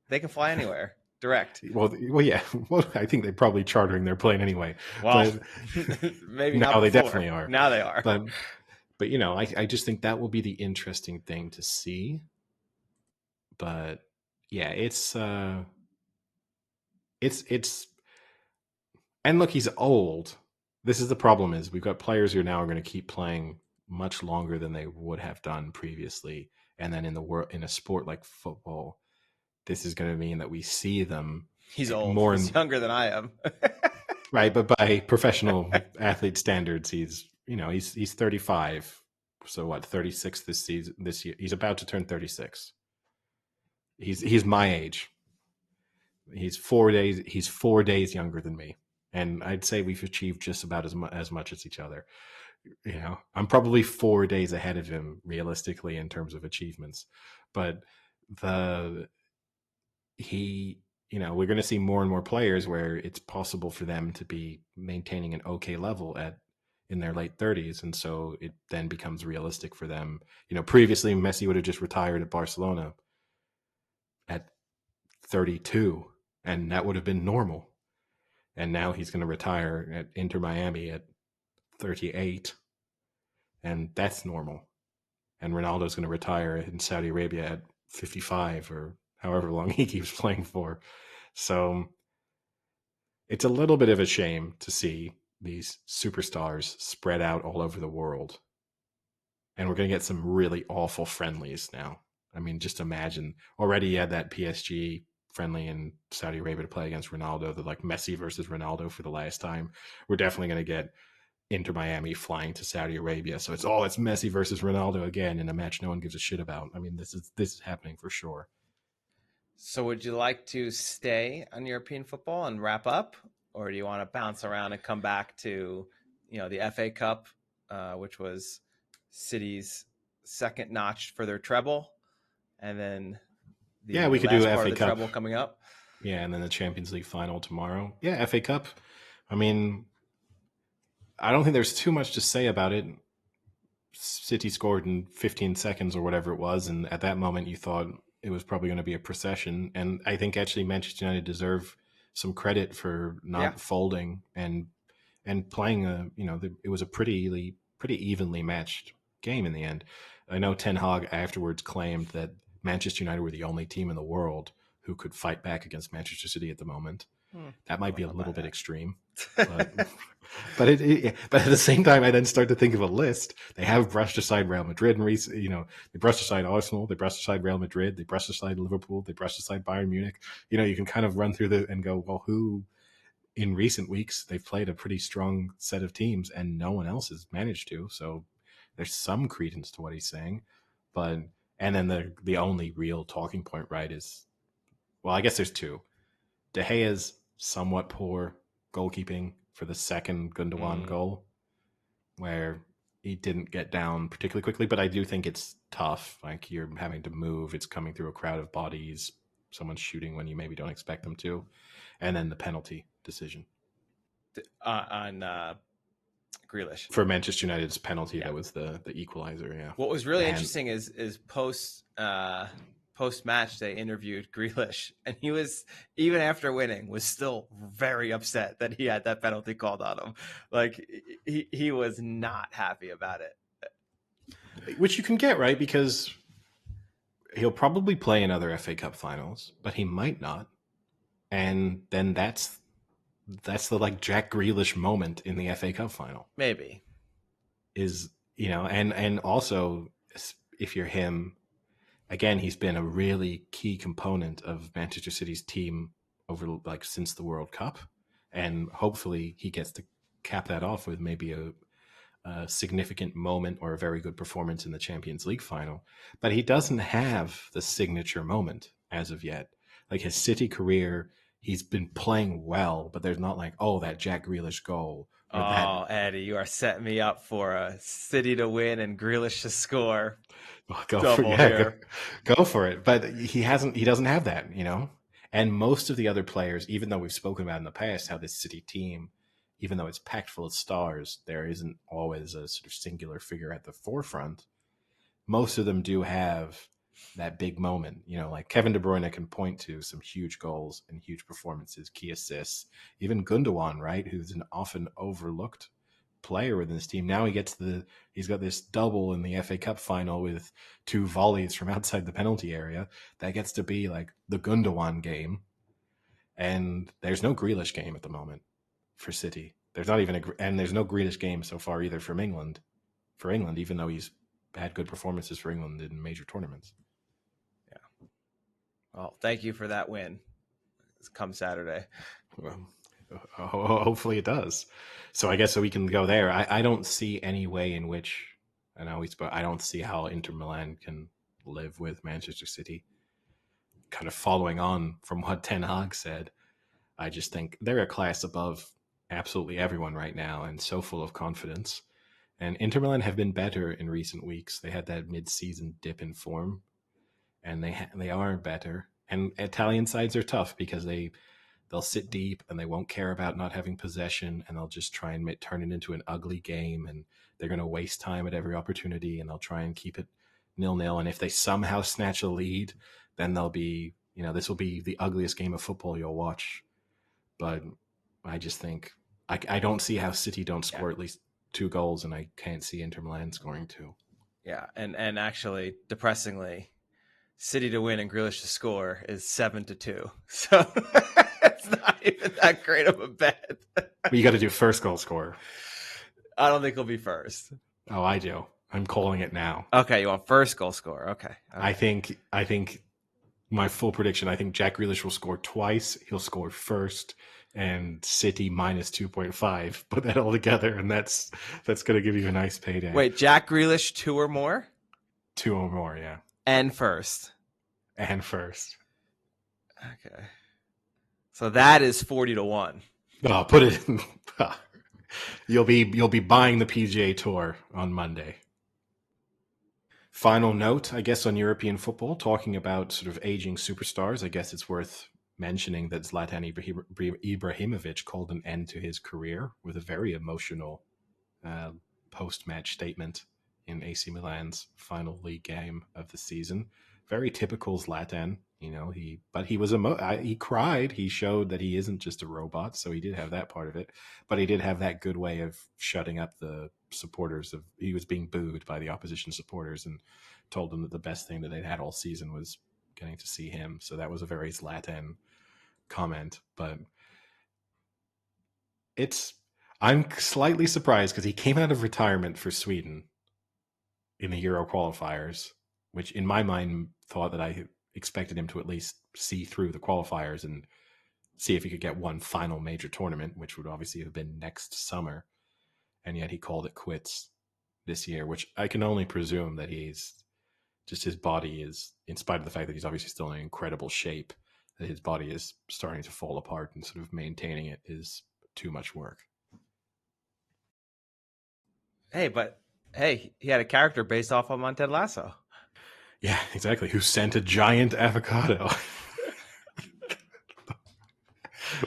they can fly anywhere. Direct. Well, yeah. Well, I think they're probably chartering their plane anyway. Well, maybe now not they before. definitely are. Now they are. But I just think that will be the interesting thing to see. But yeah, it's and look, he's old. This is the problem: is we've got players who now are going to keep playing much longer than they would have done previously, and then in a sport like football, this is going to mean that we see them. He's old. He's younger than I am. Right, but by professional athlete standards, he's 35. So what, 36 this year? He's about to turn 36. He's my age. He's 4 days younger than me, and I'd say we've achieved just about as much as each other. I'm probably 4 days ahead of him realistically in terms of achievements, but we're going to see more and more players where it's possible for them to be maintaining an okay level in their late 30s, and so it then becomes realistic for them. Previously Messi would have just retired at Barcelona at 32, and that would have been normal. And now he's going to retire at Inter Miami at 38, and that's normal. And Ronaldo's going to retire in Saudi Arabia at 55, or however long he keeps playing for. So it's a little bit of a shame to see these superstars spread out all over the world. And we're going to get some really awful friendlies now. I mean, just imagine, already you had that PSG friendly in Saudi Arabia to play against Ronaldo, the like Messi versus Ronaldo for the last time. We're definitely going to get Inter Miami flying to Saudi Arabia. So it's Messi versus Ronaldo again in a match no one gives a shit about. I mean, this is happening for sure. So would you like to stay on European football and wrap up, or do you want to bounce around and come back to, the FA Cup, which was City's second notch for their treble, and then we could do FA Cup treble coming up. Yeah, and then the Champions League final tomorrow. Yeah, FA Cup. I mean, I don't think there's too much to say about it. City scored in 15 seconds or whatever it was, and at that moment you thought it was probably going to be a procession. And I think actually Manchester United deserve some credit for not folding and playing it was a pretty evenly matched game in the end. I know Ten Hag afterwards claimed that Manchester United were the only team in the world who could fight back against Manchester City at the moment. That might be a little bit extreme, but but at the same time, I then start to think of a list. They have brushed aside Real Madrid, and they brushed aside Arsenal, they brushed aside Real Madrid, they brushed aside Liverpool, they brushed aside Bayern Munich. You can kind of run through and go, well, who in recent weeks they've played a pretty strong set of teams, and no one else has managed to. So there's some credence to what he's saying, and then the only real talking point, right, is, well, I guess there's two. De Gea's somewhat poor goalkeeping, for the second Gundogan goal, where he didn't get down particularly quickly. But I do think it's tough. Like, you're having to move. It's coming through a crowd of bodies. Someone's shooting when you maybe don't expect them to. And then the penalty decision. On Grealish. For Manchester United's penalty, that was the equalizer, yeah. What was really interesting is post match they interviewed Grealish, and he was, even after winning, was still very upset that he had that penalty called on him. Like, he was not happy about it. Which you can get, right? Because he'll probably play in other FA Cup finals, but he might not. And then that's the like Jack Grealish moment in the FA Cup final. Maybe. Is, you know, and also if you're him, again, he's been a really key component of Manchester City's team over like since the World Cup, and hopefully he gets to cap that off with maybe a significant moment or a very good performance in the Champions League final. But he doesn't have the signature moment as of yet. Like, his City career, he's been playing well, but there's not like, oh, that Jack Grealish goal. Eddie, you are setting me up for a City to win and Grealish to score. Well, go for it. But he doesn't have that, you know? And most of the other players, even though we've spoken about in the past how this City team, even though it's packed full of stars, there isn't always a sort of singular figure at the forefront. Most of them do have that big moment, you know, like Kevin De Bruyne can point to some huge goals and huge performances, key assists. Even Gundogan, right, who's an often overlooked player within this team. Now he's got this double in the FA Cup final with 2 volleys from outside the penalty area. That gets to be like the Gundogan game. And there's no Grealish game at the moment for City. There's not even and there's no Grealish game so far either from England. For England, even though he's had good performances for England in major tournaments. Yeah. Well, thank you for that win. Come Saturday. Well, hopefully it does. So I guess we can go there. I don't see any way in which, I don't see how Inter Milan can live with Manchester City. Kind of following on from what Ten Hag said, I just think they're a class above absolutely everyone right now and so full of confidence. And Inter Milan have been better in recent weeks. They had that mid-season dip in form, and they are better. And Italian sides are tough because they'll sit deep and they won't care about not having possession, and they'll just try and turn it into an ugly game, and they're going to waste time at every opportunity, and they'll try and keep it 0-0. And if they somehow snatch a lead, then they'll be, you know, this will be the ugliest game of football you'll watch. But I just think I don't see how City don't score at least 2 goals, and I can't see Inter Milan scoring 2. Yeah, and actually, depressingly, City to win and Grealish to score is 7-2. So it's not even that great of a bet. But you got to do first goal scorer. I don't think he'll be first. Oh, I do. I'm calling it now. Okay, you want first goal scorer? Okay. I think my full prediction, I think Jack Grealish will score twice. He'll score first, and City minus 2.5. Put that all together, and that's going to give you a nice payday. Wait, Jack Grealish 2 or more? 2 or more, yeah. And first. And first. Okay. So that is 40-1. Oh, put it in. You'll be buying the PGA Tour on Monday. Final note, I guess, on European football, talking about sort of aging superstars, I guess it's worth mentioning that Zlatan Ibrahimovic called an end to his career with a very emotional post-match statement in AC Milan's final league game of the season. Very typical Zlatan, you know. He cried. He showed that he isn't just a robot, so he did have that part of it. But he did have that good way of shutting up the supporters. He was being booed by the opposition supporters, and told them that the best thing that they'd had all season was getting to see him. So that was a very Zlatan comment. But I'm slightly surprised because he came out of retirement for Sweden in the Euro qualifiers, which in my mind thought that I expected him to at least see through the qualifiers and see if he could get one final major tournament, which would obviously have been next summer. And yet he called it quits this year, which I can only presume that his body is, in spite of the fact that he's obviously still in incredible shape, that his body is starting to fall apart, and sort of maintaining it is too much work. Hey, he had a character based off of on Ted Lasso. Yeah, exactly. Who sent a giant avocado?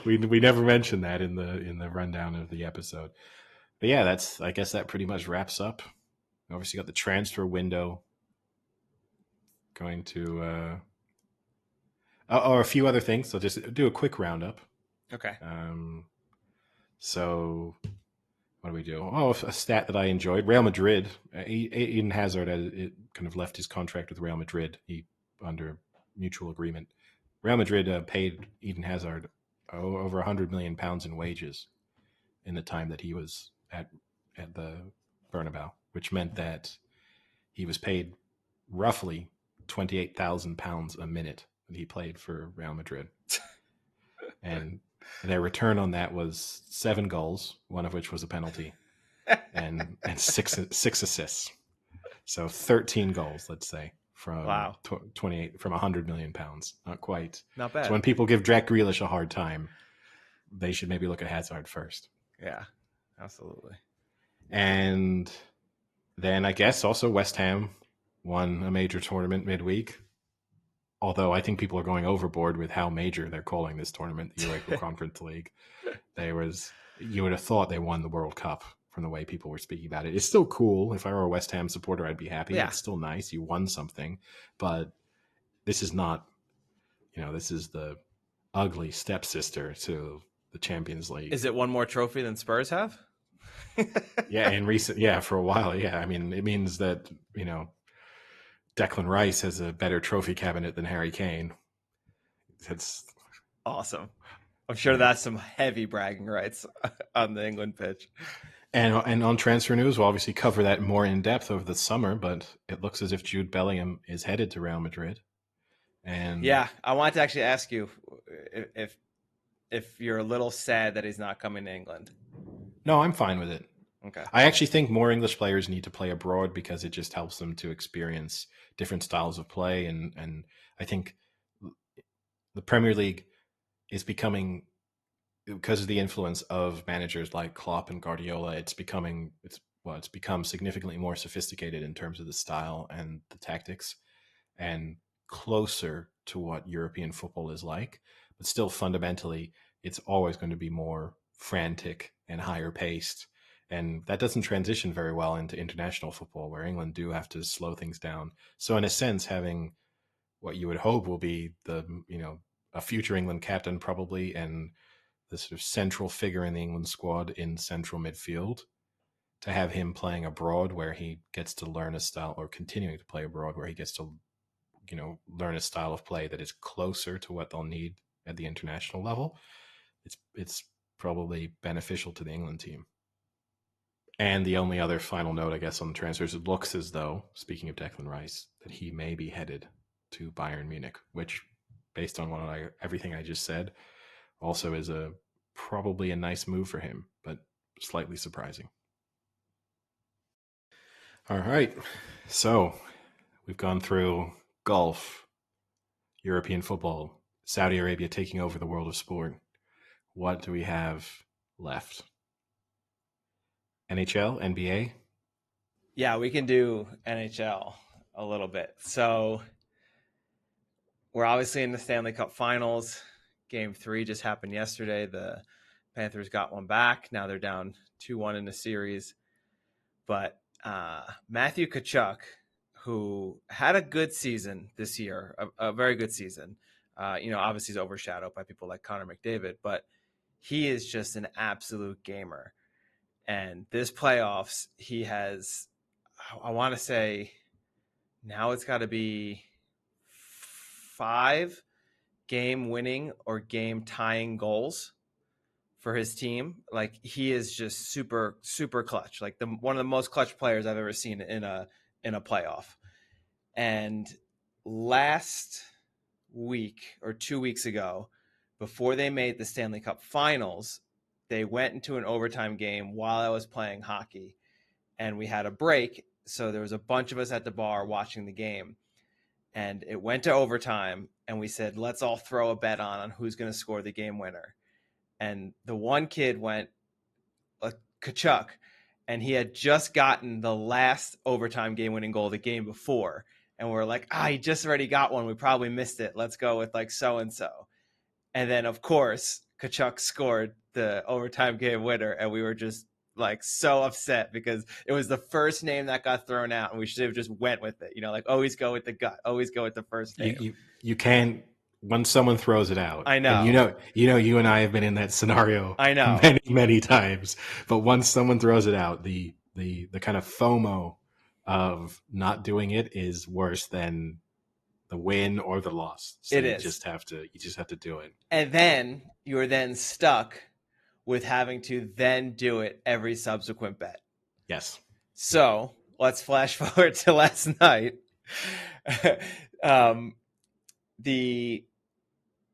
we never mentioned that in the rundown of the episode. But yeah, I guess that pretty much wraps up. Obviously, got the transfer window going to or a few other things. So just do a quick roundup. Okay. So what do we do? Oh, a stat that I enjoyed: Real Madrid. Eden Hazard kind of left his contract with Real Madrid. He under mutual agreement. Real Madrid paid Eden Hazard over £100 million in wages in the time that he was at the Bernabeu, which meant that he was paid roughly £28,000 a minute that he played for Real Madrid. And their return on that was 7 goals, one of which was a penalty, and six assists. So 13 goals, let's say, from Wow. 28 from £100 million. Not quite. Not bad. So when people give Jack Grealish a hard time, they should maybe look at Hazard first. Yeah, absolutely. And then I guess also West Ham won a major tournament midweek. Although I think people are going overboard with how major they're calling this tournament, the UEFA Conference League. You would have thought they won the World Cup from the way people were speaking about it. It's still cool. If I were a West Ham supporter, I'd be happy. Yeah. It's still nice. You won something. But this is not, this is the ugly stepsister to the Champions League. Is it one more trophy than Spurs have? Yeah, for a while. Yeah. I mean, it means that, Declan Rice has a better trophy cabinet than Harry Kane. That's awesome. I'm sure that's some heavy bragging rights on the England pitch. And on transfer news, we'll obviously cover that more in depth over the summer, but it looks as if Jude Bellingham is headed to Real Madrid. And yeah, I wanted to actually ask you if you're a little sad that he's not coming to England. No, I'm fine with it. Okay. I actually think more English players need to play abroad because it just helps them to experience different styles of play. And I think the Premier League is becoming, because of the influence of managers like Klopp and Guardiola, it's become significantly more sophisticated in terms of the style and the tactics, and closer to what European football is like. But still, fundamentally, it's always going to be more frantic and higher paced. And that doesn't transition very well into international football, where England do have to slow things down. So in a sense, having what you would hope will be a future England captain probably, and the sort of central figure in the England squad in central midfield, to have him playing abroad where he gets to learn a style, or continuing to play abroad where he gets to, learn a style of play that is closer to what they'll need at the international level. It's probably beneficial to the England team. And the only other final note, I guess, on the transfers, it looks as though, speaking of Declan Rice, that he may be headed to Bayern Munich, which, based on everything I just said, also is probably a nice move for him, but slightly surprising. All right. So we've gone through golf, European football, Saudi Arabia taking over the world of sport. What do we have left? NHL, NBA? Yeah, we can do NHL a little bit. So we're obviously in the Stanley Cup Finals. Game 3 just happened yesterday. The Panthers got one back. Now they're down 2-1 in the series. But Matthew Tkachuk, who had a good season this year, a very good season, obviously he's overshadowed by people like Connor McDavid, but he is just an absolute gamer. And this playoffs, he has, I want to say, now it's got to be 5 game winning or game tying goals for his team. Like, he is just super, super clutch. Like one of the most clutch players I've ever seen in a playoff. And last week or 2 weeks ago, before they made the Stanley Cup Finals, they went into an overtime game while I was playing hockey, and we had a break. So there was a bunch of us at the bar watching the game, and it went to overtime, and we said, let's all throw a bet on who's going to score the game winner. And the one kid went Tkachuk, and he had just gotten the last overtime game-winning goal the game before. And we're like, he just already got one. We probably missed it. Let's go with like so-and-so. And then, of course, Kachuk scored the overtime game winner, and we were just like so upset because it was the first name that got thrown out, and we should have just went with it. Like always go with the gut, always go with the first name. You can't, when someone throws it out. I know. And you and I have been in that scenario I know. many, many times. But once someone throws it out, the kind of FOMO of not doing it is worse than the win or the loss. So you just have to do it. And then you are then stuck with having to then do it every subsequent bet. Yes. So let's flash forward to last night. The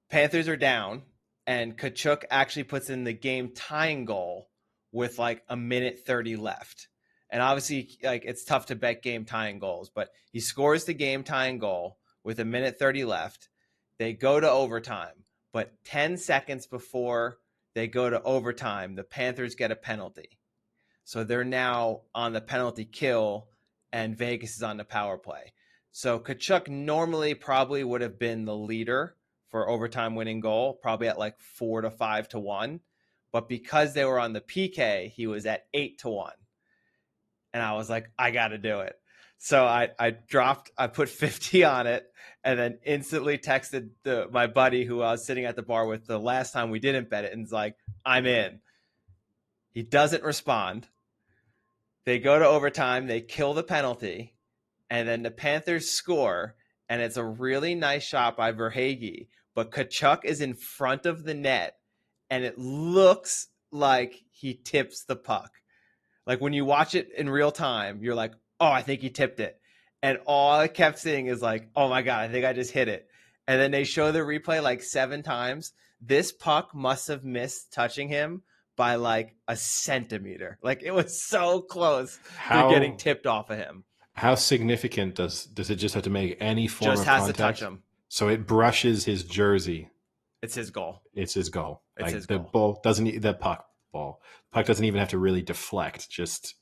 Panthers are down, and Kachuk actually puts in the game tying goal with like a minute 30 left. And obviously, like, it's tough to bet game tying goals, but he scores the game tying goal with a minute 30 left. They go to overtime, but 10 seconds before they go to overtime, the Panthers get a penalty. So they're now on the penalty kill, and Vegas is on the power play. So Kachuk normally probably would have been the leader for overtime winning goal, probably at like 4 to 5 to 1. But because they were on the PK, he was at 8 to 1. And I was like, I got to do it. So I put 50 on it, and then instantly texted my buddy who I was sitting at the bar with the last time we didn't bet it, and was like, I'm in. He doesn't respond. They go to overtime. They kill the penalty, and then the Panthers score, and it's a really nice shot by Verhaeghe, but Kachuk is in front of the net, and it looks like he tips the puck. Like when you watch it in real time, you're like, oh, I think he tipped it. And all I kept seeing is like, oh my God, I think I just hit it. And then they show the replay like 7 times. This puck must have missed touching him by like a centimeter. Like it was so close to getting tipped off of him. How significant does it just have to make any form of contact? Just has to touch him. So it brushes his jersey. It's his goal. It's his goal. It's his goal. Ball doesn't, the puck doesn't even have to really deflect. Just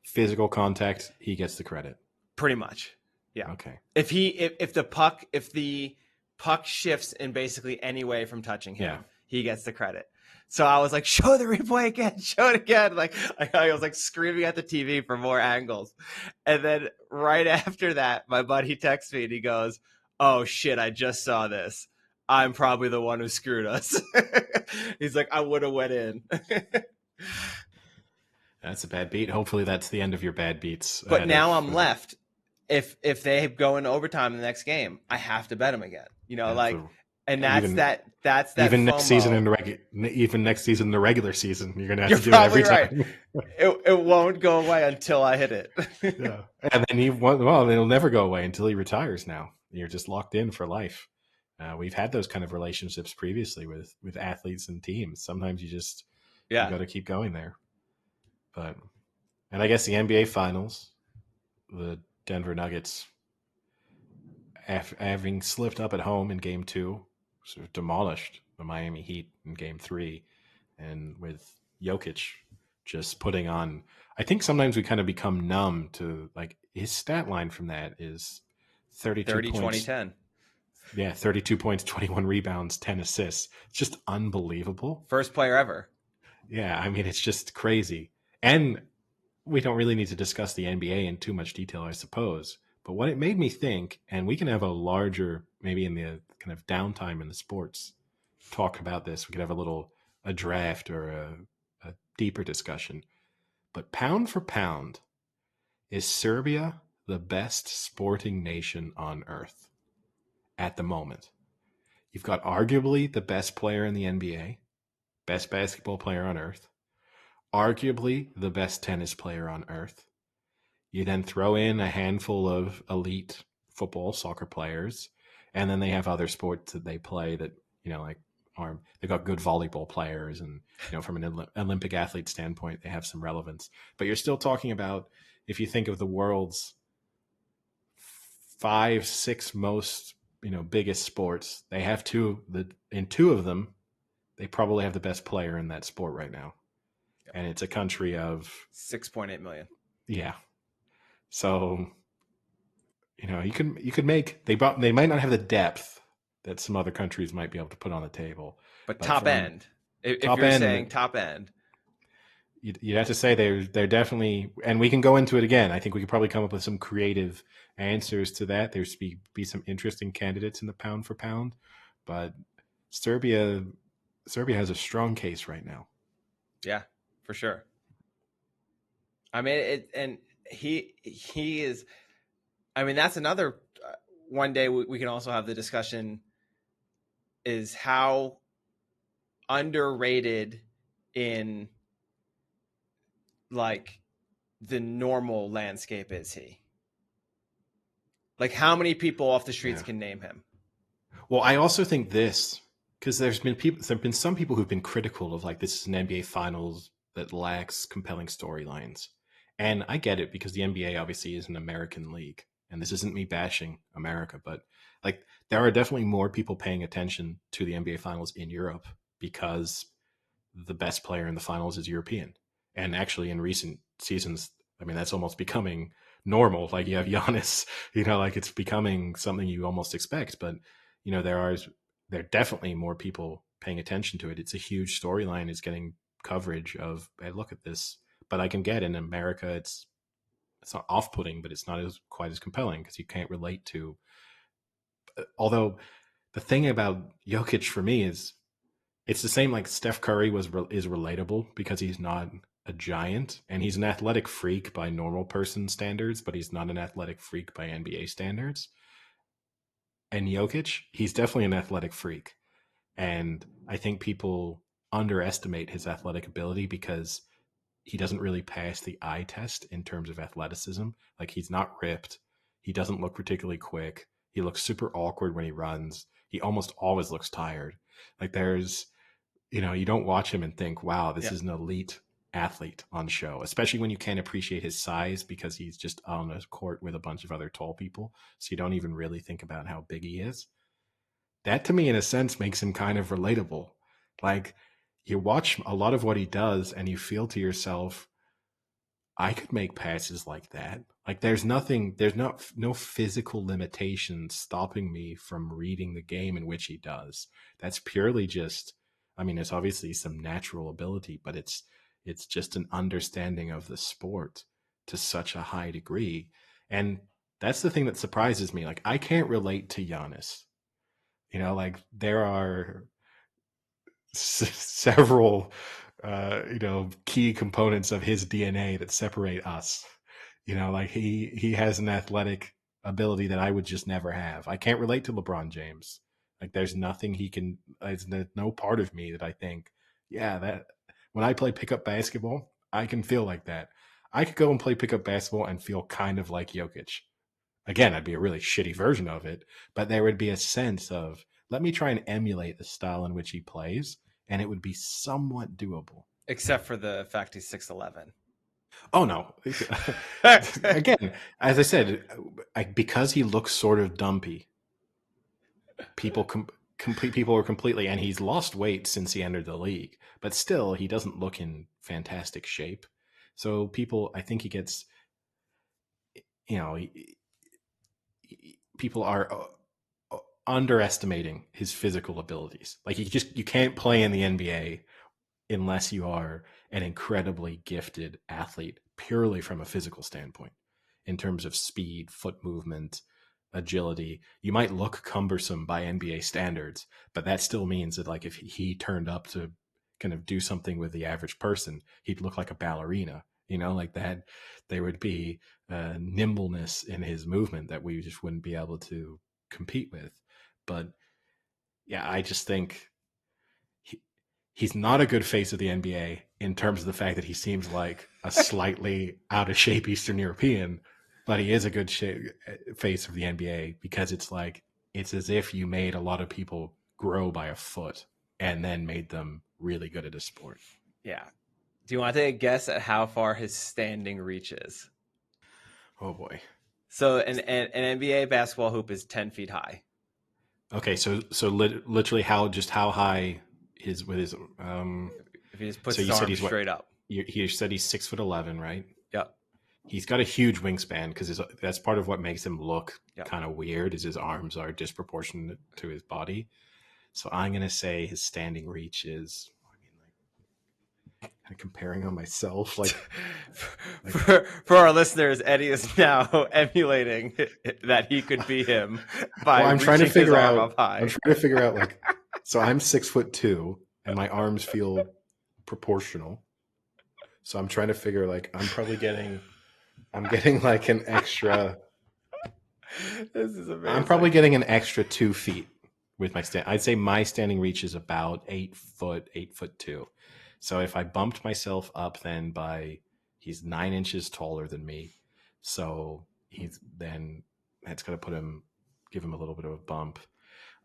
physical contact, he gets the credit. Pretty much. Yeah. Okay. If the puck shifts in basically any way from touching him, he gets the credit. So I was like, show the replay again, show it again. Like I was like screaming at the TV for more angles. And then right after that, my buddy texts me and he goes, oh shit, I just saw this. I'm probably the one who screwed us. He's like, I would have went in. That's a bad beat. Hopefully that's the end of your bad beats. But now I'm left. If they go into overtime in the next game, I have to bet them again. And that's that even FOMO. next season even next season in the regular season, you're gonna have to do it every time. It won't go away until I hit it. Yeah. And then it'll never go away until he retires. Now you're just locked in for life. We've had those kind of relationships previously with athletes and teams. Sometimes you got to keep going there. And I guess the NBA Finals, the Denver Nuggets, having slipped up at home in Game 2, sort of demolished the Miami Heat in Game 3, and with Jokic just putting on. I think sometimes we kind of become numb to, like, his stat line from that is 32 30, points. 20, 10. Yeah, 32 points, 21 rebounds, 10 assists. It's just unbelievable. First player ever. Yeah, I mean, it's just crazy. And we don't really need to discuss the NBA in too much detail, I suppose. But what it made me think, and we can have a larger, maybe in the kind of downtime in the sports, talk about this. We could have a draft or a deeper discussion. But pound for pound, is Serbia the best sporting nation on earth at the moment? You've got arguably the best player in the NBA, best basketball player on earth, arguably the best tennis player on earth. You then throw in a handful of elite football, soccer players, and then they have other sports that they play that, they've got good volleyball players, and, from an Olympic athlete standpoint, they have some relevance. But you're still talking about, if you think of the world's 5, 6 most, biggest sports, they have in two of them, they probably have the best player in that sport right now. and it's a country of 6.8 million. yeah. So you could make they might not have the depth that some other countries might be able to put on the table, But but top from end, if top you're end, saying top end, you'd have to say they're definitely, and we can go into it again. I think we could probably come up with some creative answers to that. There's be some interesting candidates in the pound for pound, but Serbia has a strong case right now. yeah, for sure. I mean, and he is. I mean, that's another. One day we can also have the discussion is how underrated in like the normal landscape is he? Like how many people off the streets can name him? Well, I also think this, because there's been some people who've been critical of like this is an NBA Finals that lacks compelling storylines, and I get it because the NBA obviously is an American league, and this isn't me bashing America, but like there are definitely more people paying attention to the NBA Finals in Europe because the best player in the finals is European, and actually in recent seasons, I mean that's almost becoming normal. Like you have Giannis, like it's becoming something you almost expect, but there are definitely more people paying attention to it. It's a huge storyline. It's getting coverage of, hey, look at this. But I can get in America, it's not off-putting, but it's not quite as compelling because you can't relate to. Although the thing about Jokic for me is it's the same like Steph Curry is relatable because he's not a giant and he's an athletic freak by normal person standards, but he's not an athletic freak by NBA standards. And Jokic, he's definitely an athletic freak. And I think people underestimate his athletic ability because he doesn't really pass the eye test in terms of athleticism. Like he's not ripped. He doesn't look particularly quick. He looks super awkward when he runs. He almost always looks tired. Like there's, you don't watch him and think, wow, this is an elite athlete on show, especially when you can't appreciate his size because he's just on a court with a bunch of other tall people. So you don't even really think about how big he is. That to me, in a sense, makes him kind of relatable. Like you watch a lot of what he does and you feel to yourself, I could make passes like that. Like there's no physical limitation stopping me from reading the game in which he does. That's purely just, I mean, it's obviously some natural ability, but it's just an understanding of the sport to such a high degree. And that's the thing that surprises me. Like I can't relate to Giannis. Like there are several key components of his DNA that separate us. Like he has an athletic ability that I would just never have. I can't relate to LeBron James. Like there's nothing he can, there's no part of me that I think, yeah, that when I play pickup basketball, I can feel like that. I could go and play pickup basketball and feel kind of like Jokic. Again, I'd be a really shitty version of it, but there would be a sense of, let me try and emulate the style in which he plays, and it would be somewhat doable. Except for the fact he's 6'11". Oh no! Again, as I said, because he looks sort of dumpy, people people are completely, and he's lost weight since he entered the league, but still, he doesn't look in fantastic shape. So people, I think he gets, people are underestimating his physical abilities. Like you can't play in the NBA unless you are an incredibly gifted athlete purely from a physical standpoint in terms of speed, foot movement, agility. You might look cumbersome by NBA standards, but that still means that like if he turned up to kind of do something with the average person, he'd look like a ballerina, like that. There would be nimbleness in his movement that we just wouldn't be able to compete with. But yeah, I just think he's not a good face of the NBA in terms of the fact that he seems like a slightly out of shape Eastern European, but he is a good face of the NBA because it's as if you made a lot of people grow by a foot and then made them really good at a sport. Yeah. Do you want to take a guess at how far his standing reaches? Oh boy. So an NBA basketball hoop is 10 feet high. Okay, so literally how high his with his if he just puts his arms straight up. he said he's 6'11", right? Yep. He's got a huge wingspan because that's part of what makes him look Yep. kind of weird. Is his arms are disproportionate to his body. So I'm gonna say his standing reach is. I mean, like, kind of comparing on myself, like for our listeners, Eddie is now emulating that he could be him by I'm trying to reaching his figure arm out. up high. I'm trying to figure out like. So I'm 6'2", and my arms feel proportional. So I'm trying to figure like I'm getting like an extra. This is amazing. I'm probably getting an extra 2 feet with my stand. I'd say my standing reach is about 8 foot, 8'2". So if I bumped myself up then he's 9 inches taller than me. So that's going to give him a little bit of a bump.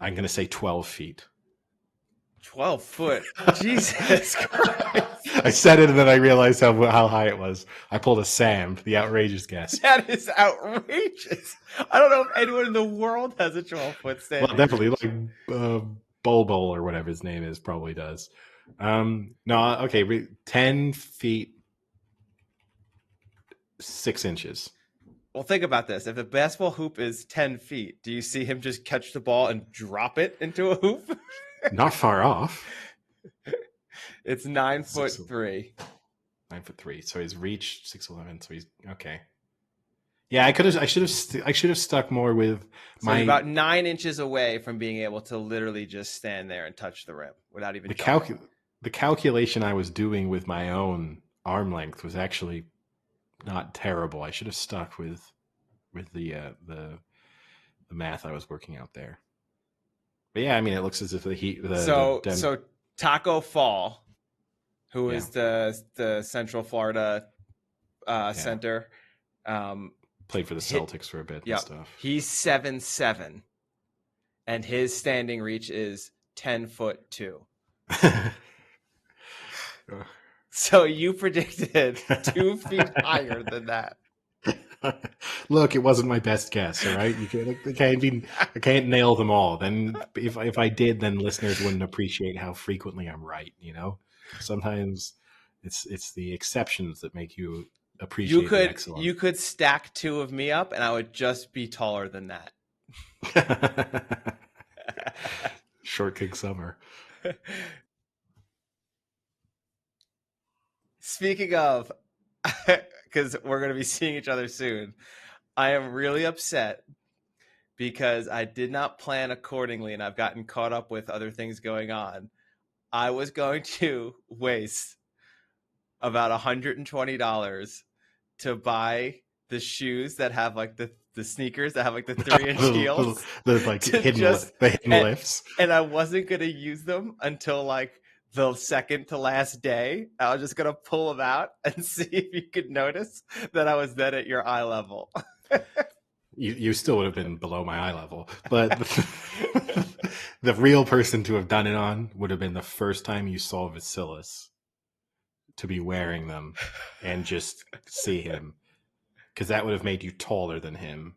I'm going to say 12 feet. 12 foot. Jesus Christ. I said it and then I realized how high it was. I pulled a Sam, the outrageous guess. That is outrageous. I don't know if anyone in the world has a 12-foot standing. Well, definitely like Bol or whatever his name is probably does. No, okay, 10 feet 6 inches. Well, think about this. If a basketball hoop is 10 feet, do you see him just catch the ball and drop it into a hoop? Not far off. It's 9'3". 9'3". So he's reached 6'11". So he's okay. Yeah, I should have stuck more with so about 9 inches away from being able to literally just stand there and touch the rim without even the calculation I was doing with my own arm length was actually not terrible. I should have stuck with the math I was working out there. But yeah, I mean, it looks as if so Taco Fall, who is the Central Florida center, played for the Celtics for a bit and stuff. He's 7'7", and his standing reach is 10'2". So you predicted 2 feet higher than that. Look, it wasn't my best guess. All right, I can't nail them all. Then if I did, then listeners wouldn't appreciate how frequently I'm right. You know, sometimes it's the exceptions that make you appreciate the excellence. You could stack 2 of me up, and I would just be taller than that. Short King Summer. Speaking of, because we're going to be seeing each other soon, I am really upset because I did not plan accordingly and I've gotten caught up with other things going on. I was going to waste about $120 to buy the shoes that have like the sneakers that have like the 3-inch heels. The like hidden lifts. And I wasn't going to use them until like the second to last day. I was just going to pull them out and see if you could notice that I was then at your eye level. You still would have been below my eye level, but the real person to have done it on would have been the first time you saw Vasilis to be wearing them and just see him, because that would have made you taller than him,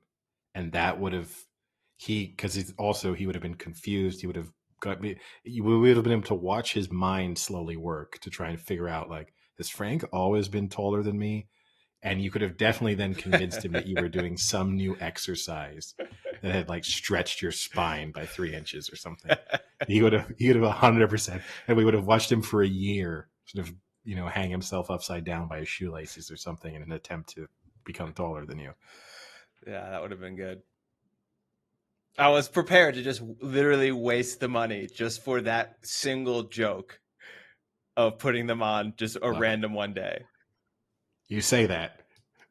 and that would have he would have been confused. He would have we would have been able to watch his mind slowly work to try and figure out, like, has Frank always been taller than me? And you could have definitely then convinced him that you were doing some new exercise that had like stretched your spine by 3 inches or something. He would have 100%, and we would have watched him for a year sort of, hang himself upside down by his shoelaces or something in an attempt to become taller than you. Yeah, that would have been good. I was prepared to just literally waste the money just for that single joke of putting them on just a random one day. You say that,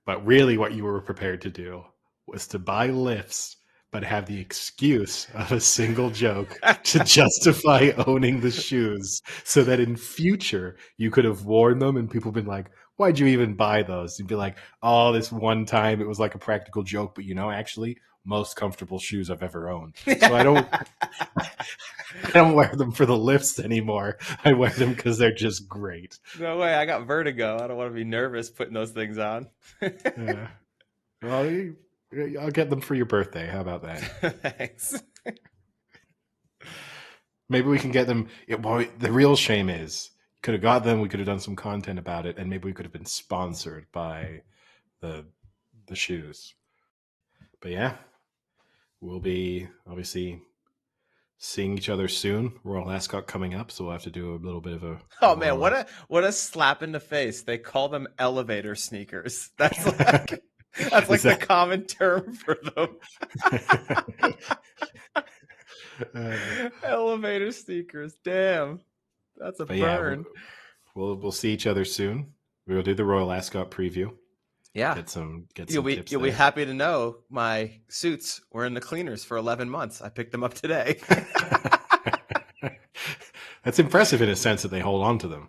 but really what you were prepared to do was to buy lifts, but have the excuse of a single joke to justify owning the shoes, so that in future you could have worn them and people have been like, why'd you even buy those? You'd be like, oh, this one time it was like a practical joke, but actually most comfortable shoes I've ever owned. So I don't wear them for the lifts anymore. I wear them because they're just great. No way. I got vertigo. I don't want to be nervous putting those things on. Yeah. Well, I'll get them for your birthday. How about that? Thanks. Maybe we can get them. The real shame is could have got them. We could have done some content about it, and maybe we could have been sponsored by the shoes. But yeah, we'll be obviously seeing each other soon. Royal Ascot coming up, so we'll have to do a little bit of a. Oh man, what a slap in the face! They call them elevator sneakers. That's like the common term for them. Elevator sneakers. Damn, that's a burn. Yeah, we'll see each other soon. We'll do the Royal Ascot preview. Yeah, get some you'll be happy to know my suits were in the cleaners for 11 months. I picked them up today. That's impressive in a sense that they hold on to them.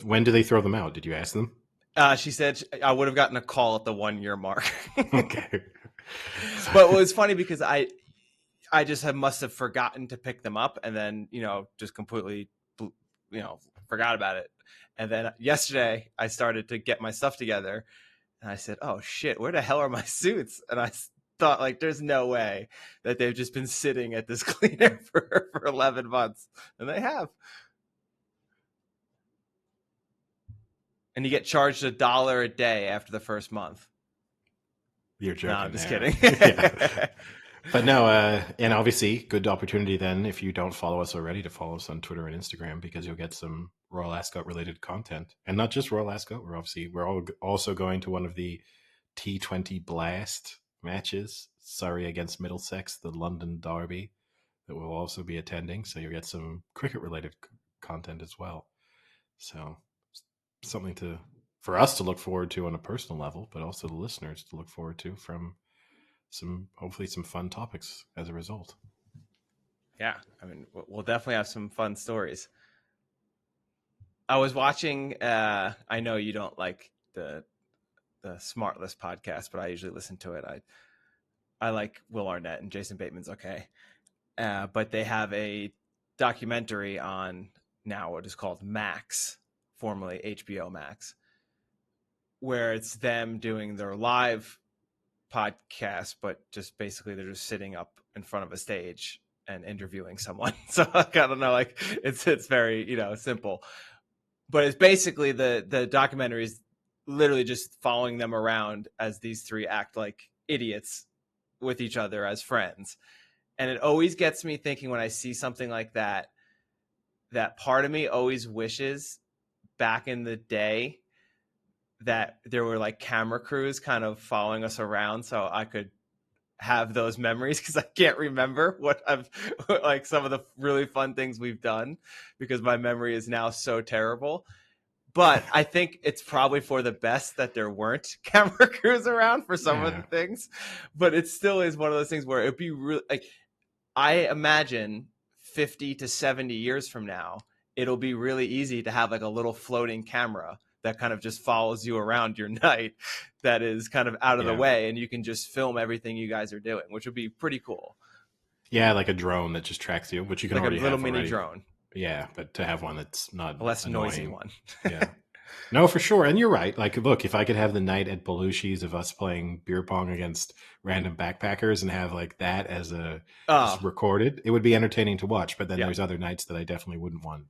When do they throw them out? Did you ask them? She said I would have gotten a call at the 1 year mark. Okay. But it was funny because I just must have forgotten to pick them up, and then just completely forgot about it. And then yesterday I started to get my stuff together, and I said, "Oh shit, where the hell are my suits?" And I thought, like, there's no way that they've just been sitting at this cleaner for 11 months, and they have. And you get charged $1 a day after the first month. You're joking. No, I'm just kidding. But no, and obviously, good opportunity then, if you don't follow us already, to follow us on Twitter and Instagram, because you'll get some Royal Ascot related content. And not just Royal Ascot, we're also going to one of the T20 Blast matches, Surrey against Middlesex, the London Derby, that we'll also be attending. So you'll get some cricket related content as well. So something for us to look forward to on a personal level, but also the listeners to look forward to from hopefully some fun topics as a result. Yeah, I mean, we'll definitely have some fun stories. I was watching, I know you don't like the Smart List podcast, but I usually listen to it. I like Will Arnett, and Jason Bateman's okay. But they have a documentary on now what is called Max, formerly HBO Max, where it's them doing their live podcast, but just basically they're just sitting up in front of a stage and interviewing someone. So I don't know, like it's very simple, but it's basically the documentary is literally just following them around as these three act like idiots with each other as friends. And it always gets me thinking when I see something like that part of me always wishes back in the day that there were like camera crews kind of following us around so I could have those memories, because I can't remember what I've like some of the really fun things we've done because my memory is now so terrible. But I think it's probably for the best that there weren't camera crews around for some of the things. But it still is one of those things where it'd be really like, I imagine 50 to 70 years from now, it'll be really easy to have like a little floating camera that kind of just follows you around your night that is kind of out of the way, and you can just film everything you guys are doing, which would be pretty cool. Yeah, like a drone that just tracks you, which you can like already a little have mini already. drone. Yeah, but to have one that's not a less annoying. Noisy one. Yeah. No, for sure. And you're right. Like, look, if I could have the night at Belushi's of us playing beer pong against random backpackers and have like that as recorded, it would be entertaining to watch. But then there's other nights that I definitely wouldn't want.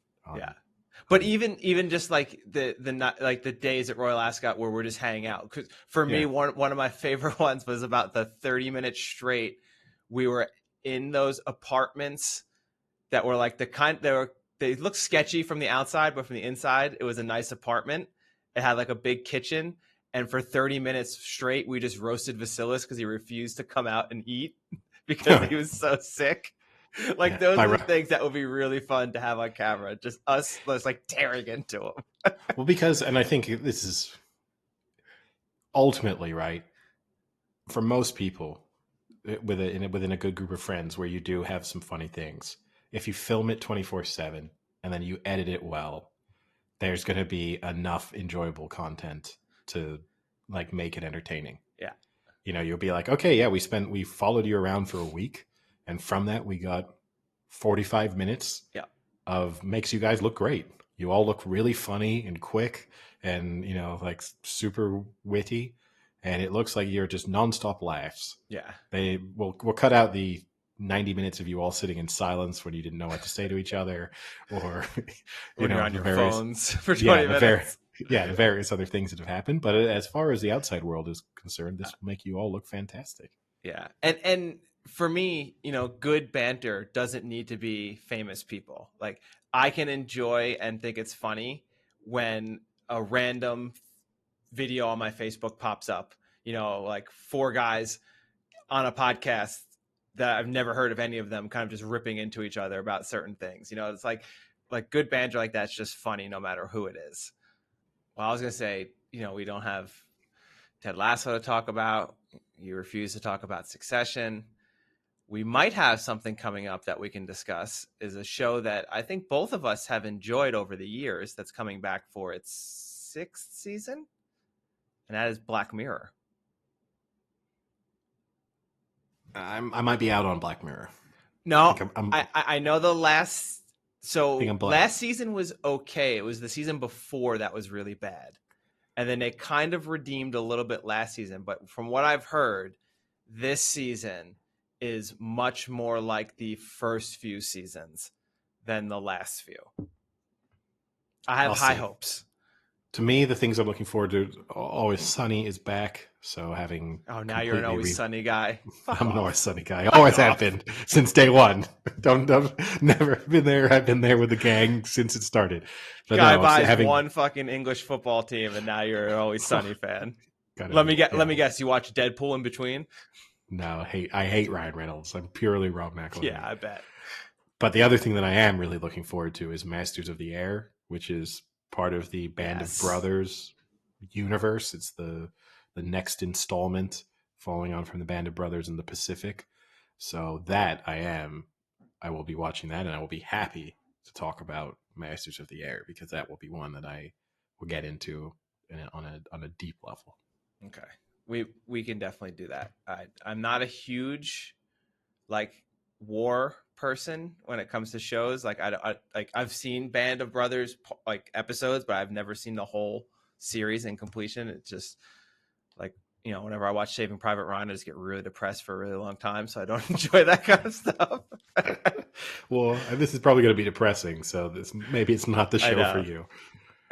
But even just like the days at Royal Ascot where we're just hanging out, because for me one of my favorite ones was about the 30 minutes straight. We were in those apartments that were like they looked sketchy from the outside, but from the inside it was a nice apartment. It had like a big kitchen, and for 30 minutes straight we just roasted Vasilis because he refused to come out and eat because he was so sick. Like those are the things that would be really fun to have on camera. Just us like tearing into them. Well, because, and I think this is ultimately right for most people within a good group of friends where you do have some funny things. If you film it 24/7 and then you edit it well, there's going to be enough enjoyable content to like make it entertaining. Yeah. You'll be like, okay, yeah, we followed you around for a week. And from that, we got 45 minutes of makes you guys look great. You all look really funny and quick and, like super witty. And it looks like you're just nonstop laughs. Yeah. We'll cut out the 90 minutes of you all sitting in silence when you didn't know what to say to each other, or When you're on your various, phones for 20 minutes. The various other things that have happened. But as far as the outside world is concerned, this will make you all look fantastic. Yeah. And for me, good banter doesn't need to be famous people. Like, I can enjoy and think it's funny when a random video on my Facebook pops up, like 4 guys on a podcast that I've never heard of any of them kind of just ripping into each other about certain things. It's like good banter like that's just funny no matter who it is. Well, I was going to say, we don't have Ted Lasso to talk about. You refuse to talk about Succession. We might have something coming up that we can discuss, is a show that I think both of us have enjoyed over the years that's coming back for its 6th season, and that is Black Mirror. I might be out on Black Mirror. No, I know the last. So last season was okay. It was the season before that was really bad. And then they kind of redeemed a little bit last season. But from what I've heard, this season is much more like the first few seasons than the last few. I have high hopes. To me, the things I'm looking forward to, Always Sunny is back. So having... Oh, now you're an Always Sunny guy. I'm an Always Sunny guy. I always have been since day one. Never been there. I've been there with the gang since it started. But guy buys one fucking English football team, and now you're an Always Sunny fan. Let me guess. You watch Deadpool in between? No, I hate Ryan Reynolds. I'm purely Rob McElhenney. Yeah, I bet. But the other thing that I am really looking forward to is Masters of the Air, which is part of the Band of Brothers universe. It's the next installment following on from the Band of Brothers in the Pacific. So that I will be watching that, and I will be happy to talk about Masters of the Air, because that will be one that I will get into on a deep level. Okay. We can definitely do that. I'm not a huge war person when it comes to shows. I've seen Band of Brothers episodes, but I've never seen the whole series in completion. It's just whenever I watch Saving Private Ryan, I just get really depressed for a really long time, so I don't enjoy that kind of stuff. Well, this is probably going to be depressing, so maybe it's not the show for you.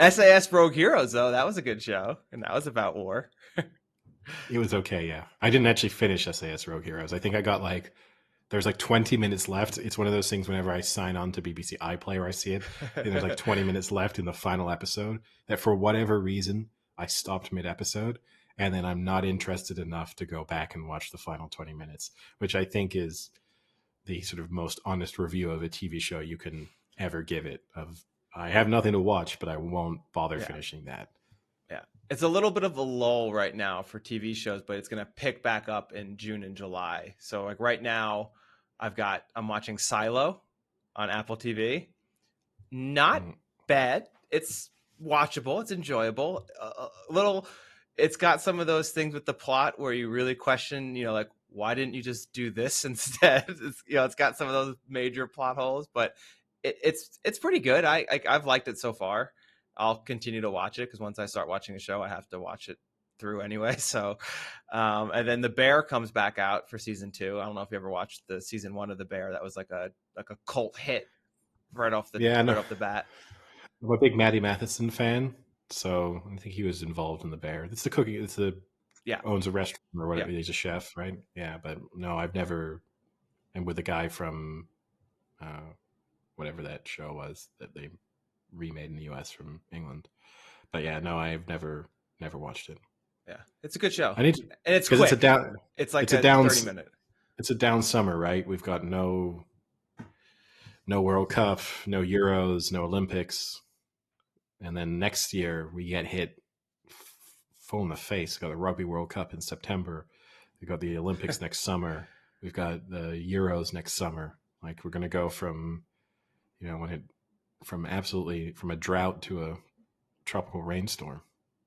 SAS Rogue Heroes, though, that was a good show, and that was about war. It was okay, yeah. I didn't actually finish SAS Rogue Heroes. I think I got there's 20 minutes left. It's one of those things whenever I sign on to BBC iPlayer, I see it, and there's 20 minutes left in the final episode, that for whatever reason, I stopped mid-episode, and then I'm not interested enough to go back and watch the final 20 minutes, which I think is the sort of most honest review of a TV show you can ever give it. I have nothing to watch, but I won't bother finishing that. Yeah. It's a little bit of a lull right now for TV shows, but it's going to pick back up in June and July. So right now I'm watching Silo on Apple TV. Not bad. It's watchable. It's enjoyable. It's got some of those things with the plot where you really question, why didn't you just do this instead? It's got some of those major plot holes, but it's pretty good. I've liked it so far. I'll continue to watch it, because once I start watching a show, I have to watch it through anyway. So, and then The Bear comes back out for season 2. I don't know if you ever watched the season 1 of The Bear. That was like a cult hit right off the bat. I'm a big Matty Matheson fan. So I think he was involved in The Bear. It's the cooking. It's owns a restaurant or whatever. Yeah. He's a chef, right? Yeah, but no, I've never. And with the guy from, whatever that show was that they remade in the U.S. from England. But yeah, no, I've never watched it. Yeah, it's a good show. And it's quick. It's a 30-minute. It's a down summer, right? We've got no World Cup, no Euros, no Olympics. And then next year we get hit full in the face. We've got the Rugby World Cup in September. We've got the Olympics next summer. We've got the Euros next summer. We're going to go from, from a drought to a tropical rainstorm.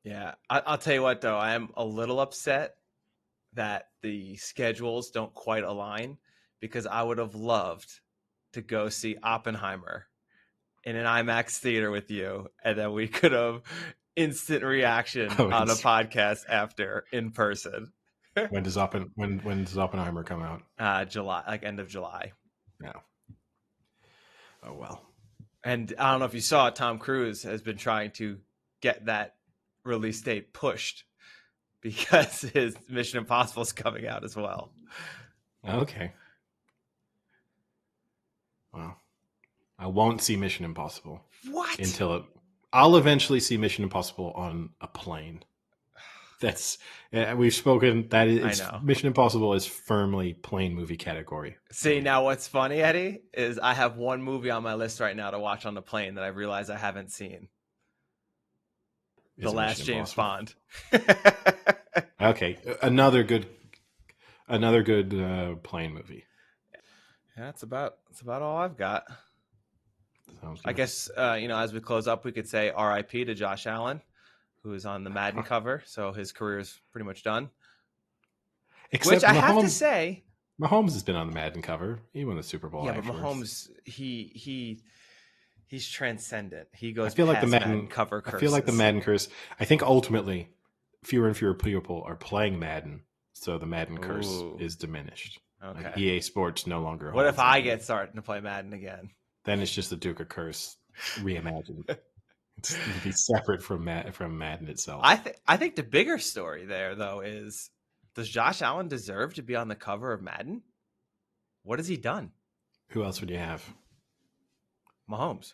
Yeah. I'll tell you what, though, I am a little upset that the schedules don't quite align, because I would have loved to go see Oppenheimer in an IMAX theater with you, and then we could have instant reaction on a podcast after in person. when does Oppenheimer come out? July, like end of July. No. Oh well. And I don't know if you saw, Tom Cruise has been trying to get that release date pushed because his Mission Impossible is coming out as well. Okay. Well, I won't see Mission Impossible. What? I'll eventually see Mission Impossible on a plane. We've spoken that it's Mission Impossible is firmly plane movie category. See, now what's funny, Eddie, is I have one movie on my list right now to watch on the plane that I realize I haven't seen. The Last James Bond. Okay, another good plane movie. Yeah, that's about all I've got. Sounds good. I guess as we close up, we could say R.I.P. to Josh Allen, who is on the Madden cover, so his career is pretty much done. Except Which I have to say, Mahomes has been on the Madden cover. He won the Super Bowl. Yeah, but Mahomes, he's transcendent. He goes. I feel like the Madden cover curses. I feel like the Madden curse. I think ultimately, fewer and fewer people are playing Madden, so the Madden curse is diminished. Okay. Like EA Sports no longer. What if I get started to play Madden again? Then it's just the Duke of Curse reimagined. It'd be separate from Madden itself. I think the bigger story there though is, does Josh Allen deserve to be on the cover of Madden? What has he done? Who else would you have? Mahomes.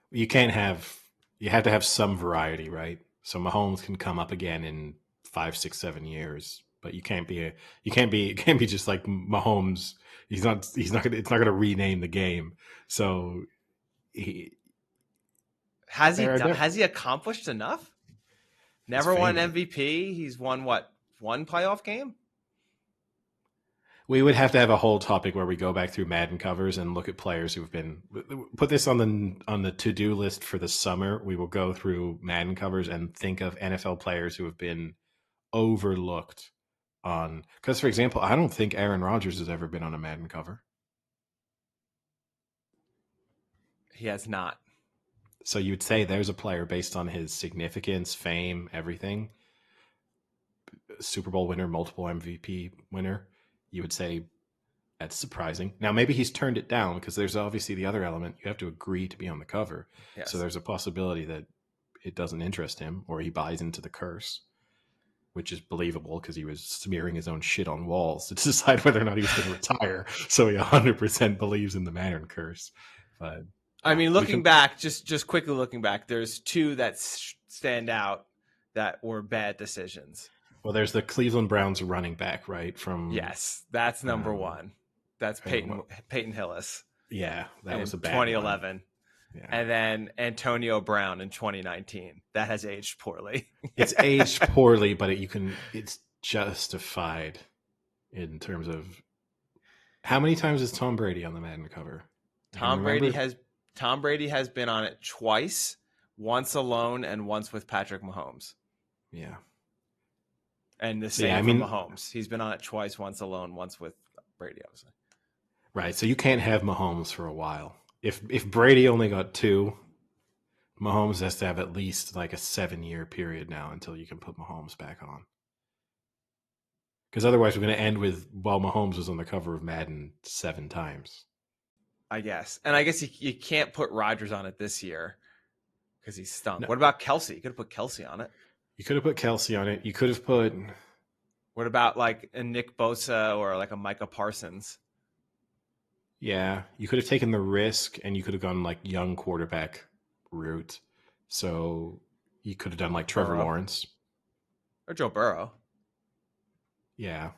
You have to have some variety, right? So Mahomes can come up again in 5, 6, 7 years, but you can't be just like Mahomes. It's not going to rename the game. So has he accomplished enough? Never won MVP. He's won one playoff game? We would have to have a whole topic where we go back through Madden covers and look at players who've been put this on the to-do list for the summer. We will go through Madden covers and think of NFL players who have been overlooked on, because for example, I don't think Aaron Rodgers has ever been on a Madden cover. He has not. So you'd say there's a player based on his significance, fame, everything. Super Bowl winner, multiple MVP winner. You would say that's surprising. Now, maybe he's turned it down because there's obviously the other element. You have to agree to be on the cover. Yes. So there's a possibility that it doesn't interest him, or he buys into the curse, which is believable because he was smearing his own shit on walls to decide whether or not he was going to retire. So he 100% believes in the Madden curse. But I mean, looking back, just quickly looking back, there's two that stand out that were bad decisions. Well, there's the Cleveland Browns running back, right? Yes, that's number one. That's Peyton Hillis. Yeah, that was a bad 2011. Yeah. And then Antonio Brown in 2019. That has aged poorly. It's aged poorly, but it's justified in terms of how many times is Tom Brady on the Madden cover? Tom Brady has been on it twice, once alone and once with Patrick Mahomes. Yeah. And the same for Mahomes. He's been on it twice, once alone, once with Brady, obviously. Right. So you can't have Mahomes for a while. If Brady only got 2, Mahomes has to have at least like a 7-year period now until you can put Mahomes back on. Because otherwise we're going to end with, well, Mahomes was on the cover of Madden 7 times. I guess. And I guess you can't put Rodgers on it this year because he's stunk. No. What about Kelsey? You could have put Kelsey on it. You could have put Kelsey on it. You could have put... What about like a Nick Bosa or like a Micah Parsons? Yeah, you could have taken the risk and you could have gone like young quarterback route. So you could have done like Trevor Lawrence. Or Joe Burrow. Yeah.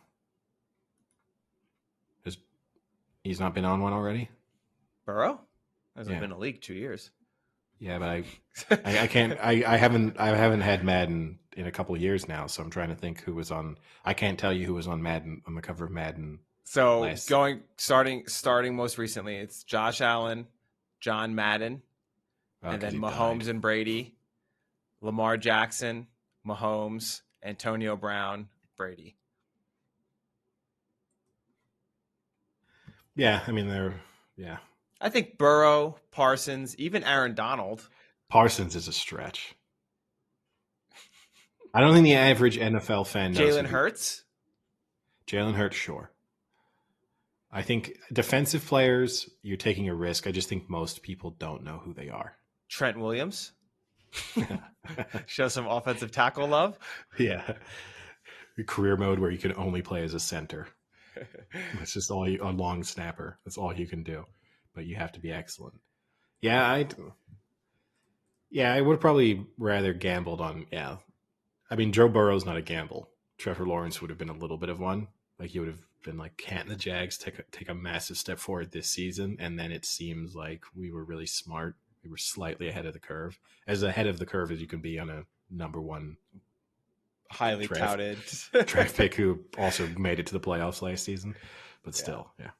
He's not been on one already? Burrow? Hasn't been in the league 2 years. Yeah, but I can't. I haven't had Madden in a couple of years now, so I'm trying to think who was on. I can't tell you who was on Madden on the cover of Madden. So starting most recently, it's Josh Allen, John Madden, and then Mahomes and Brady, Lamar Jackson, Mahomes, Antonio Brown, Brady. Yeah, I mean yeah. I think Burrow, Parsons, even Aaron Donald. Parsons is a stretch. I don't think the average NFL fan knows. Jalen Hurts? Jalen Hurts, sure. I think defensive players, you're taking a risk. I just think most people don't know who they are. Trent Williams. Show some offensive tackle love. Yeah. Career mode where you can only play as a center. It's just a long snapper. That's all you can do. But you have to be excellent. Yeah, I would probably rather gambled on, yeah. I mean, Joe Burrow's not a gamble. Trevor Lawrence would have been a little bit of one. Like, he would have been like, can't the Jags take a massive step forward this season? And then it seems like we were really smart. We were slightly ahead of the curve. As ahead of the curve as you can be on a number one highly touted draft pick who also made it to the playoffs last season. But still, yeah.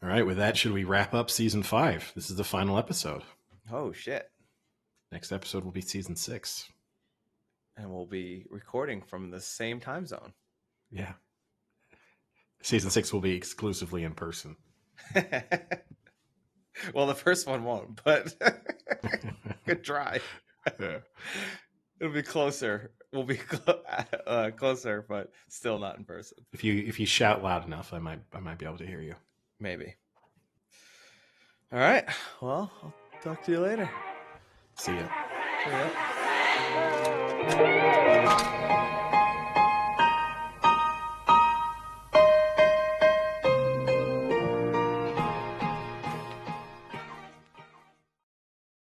All right, with that, should we wrap up season 5? This is the final episode. Oh, shit. Next episode will be season 6. And we'll be recording from the same time zone. Yeah. Season 6 will be exclusively in person. Well, the first one won't, but good try. Yeah. It'll be closer. We'll be closer, but still not in person. If you shout loud enough, I might be able to hear you. Maybe. All right. Well, I'll talk to you later. See ya. See ya.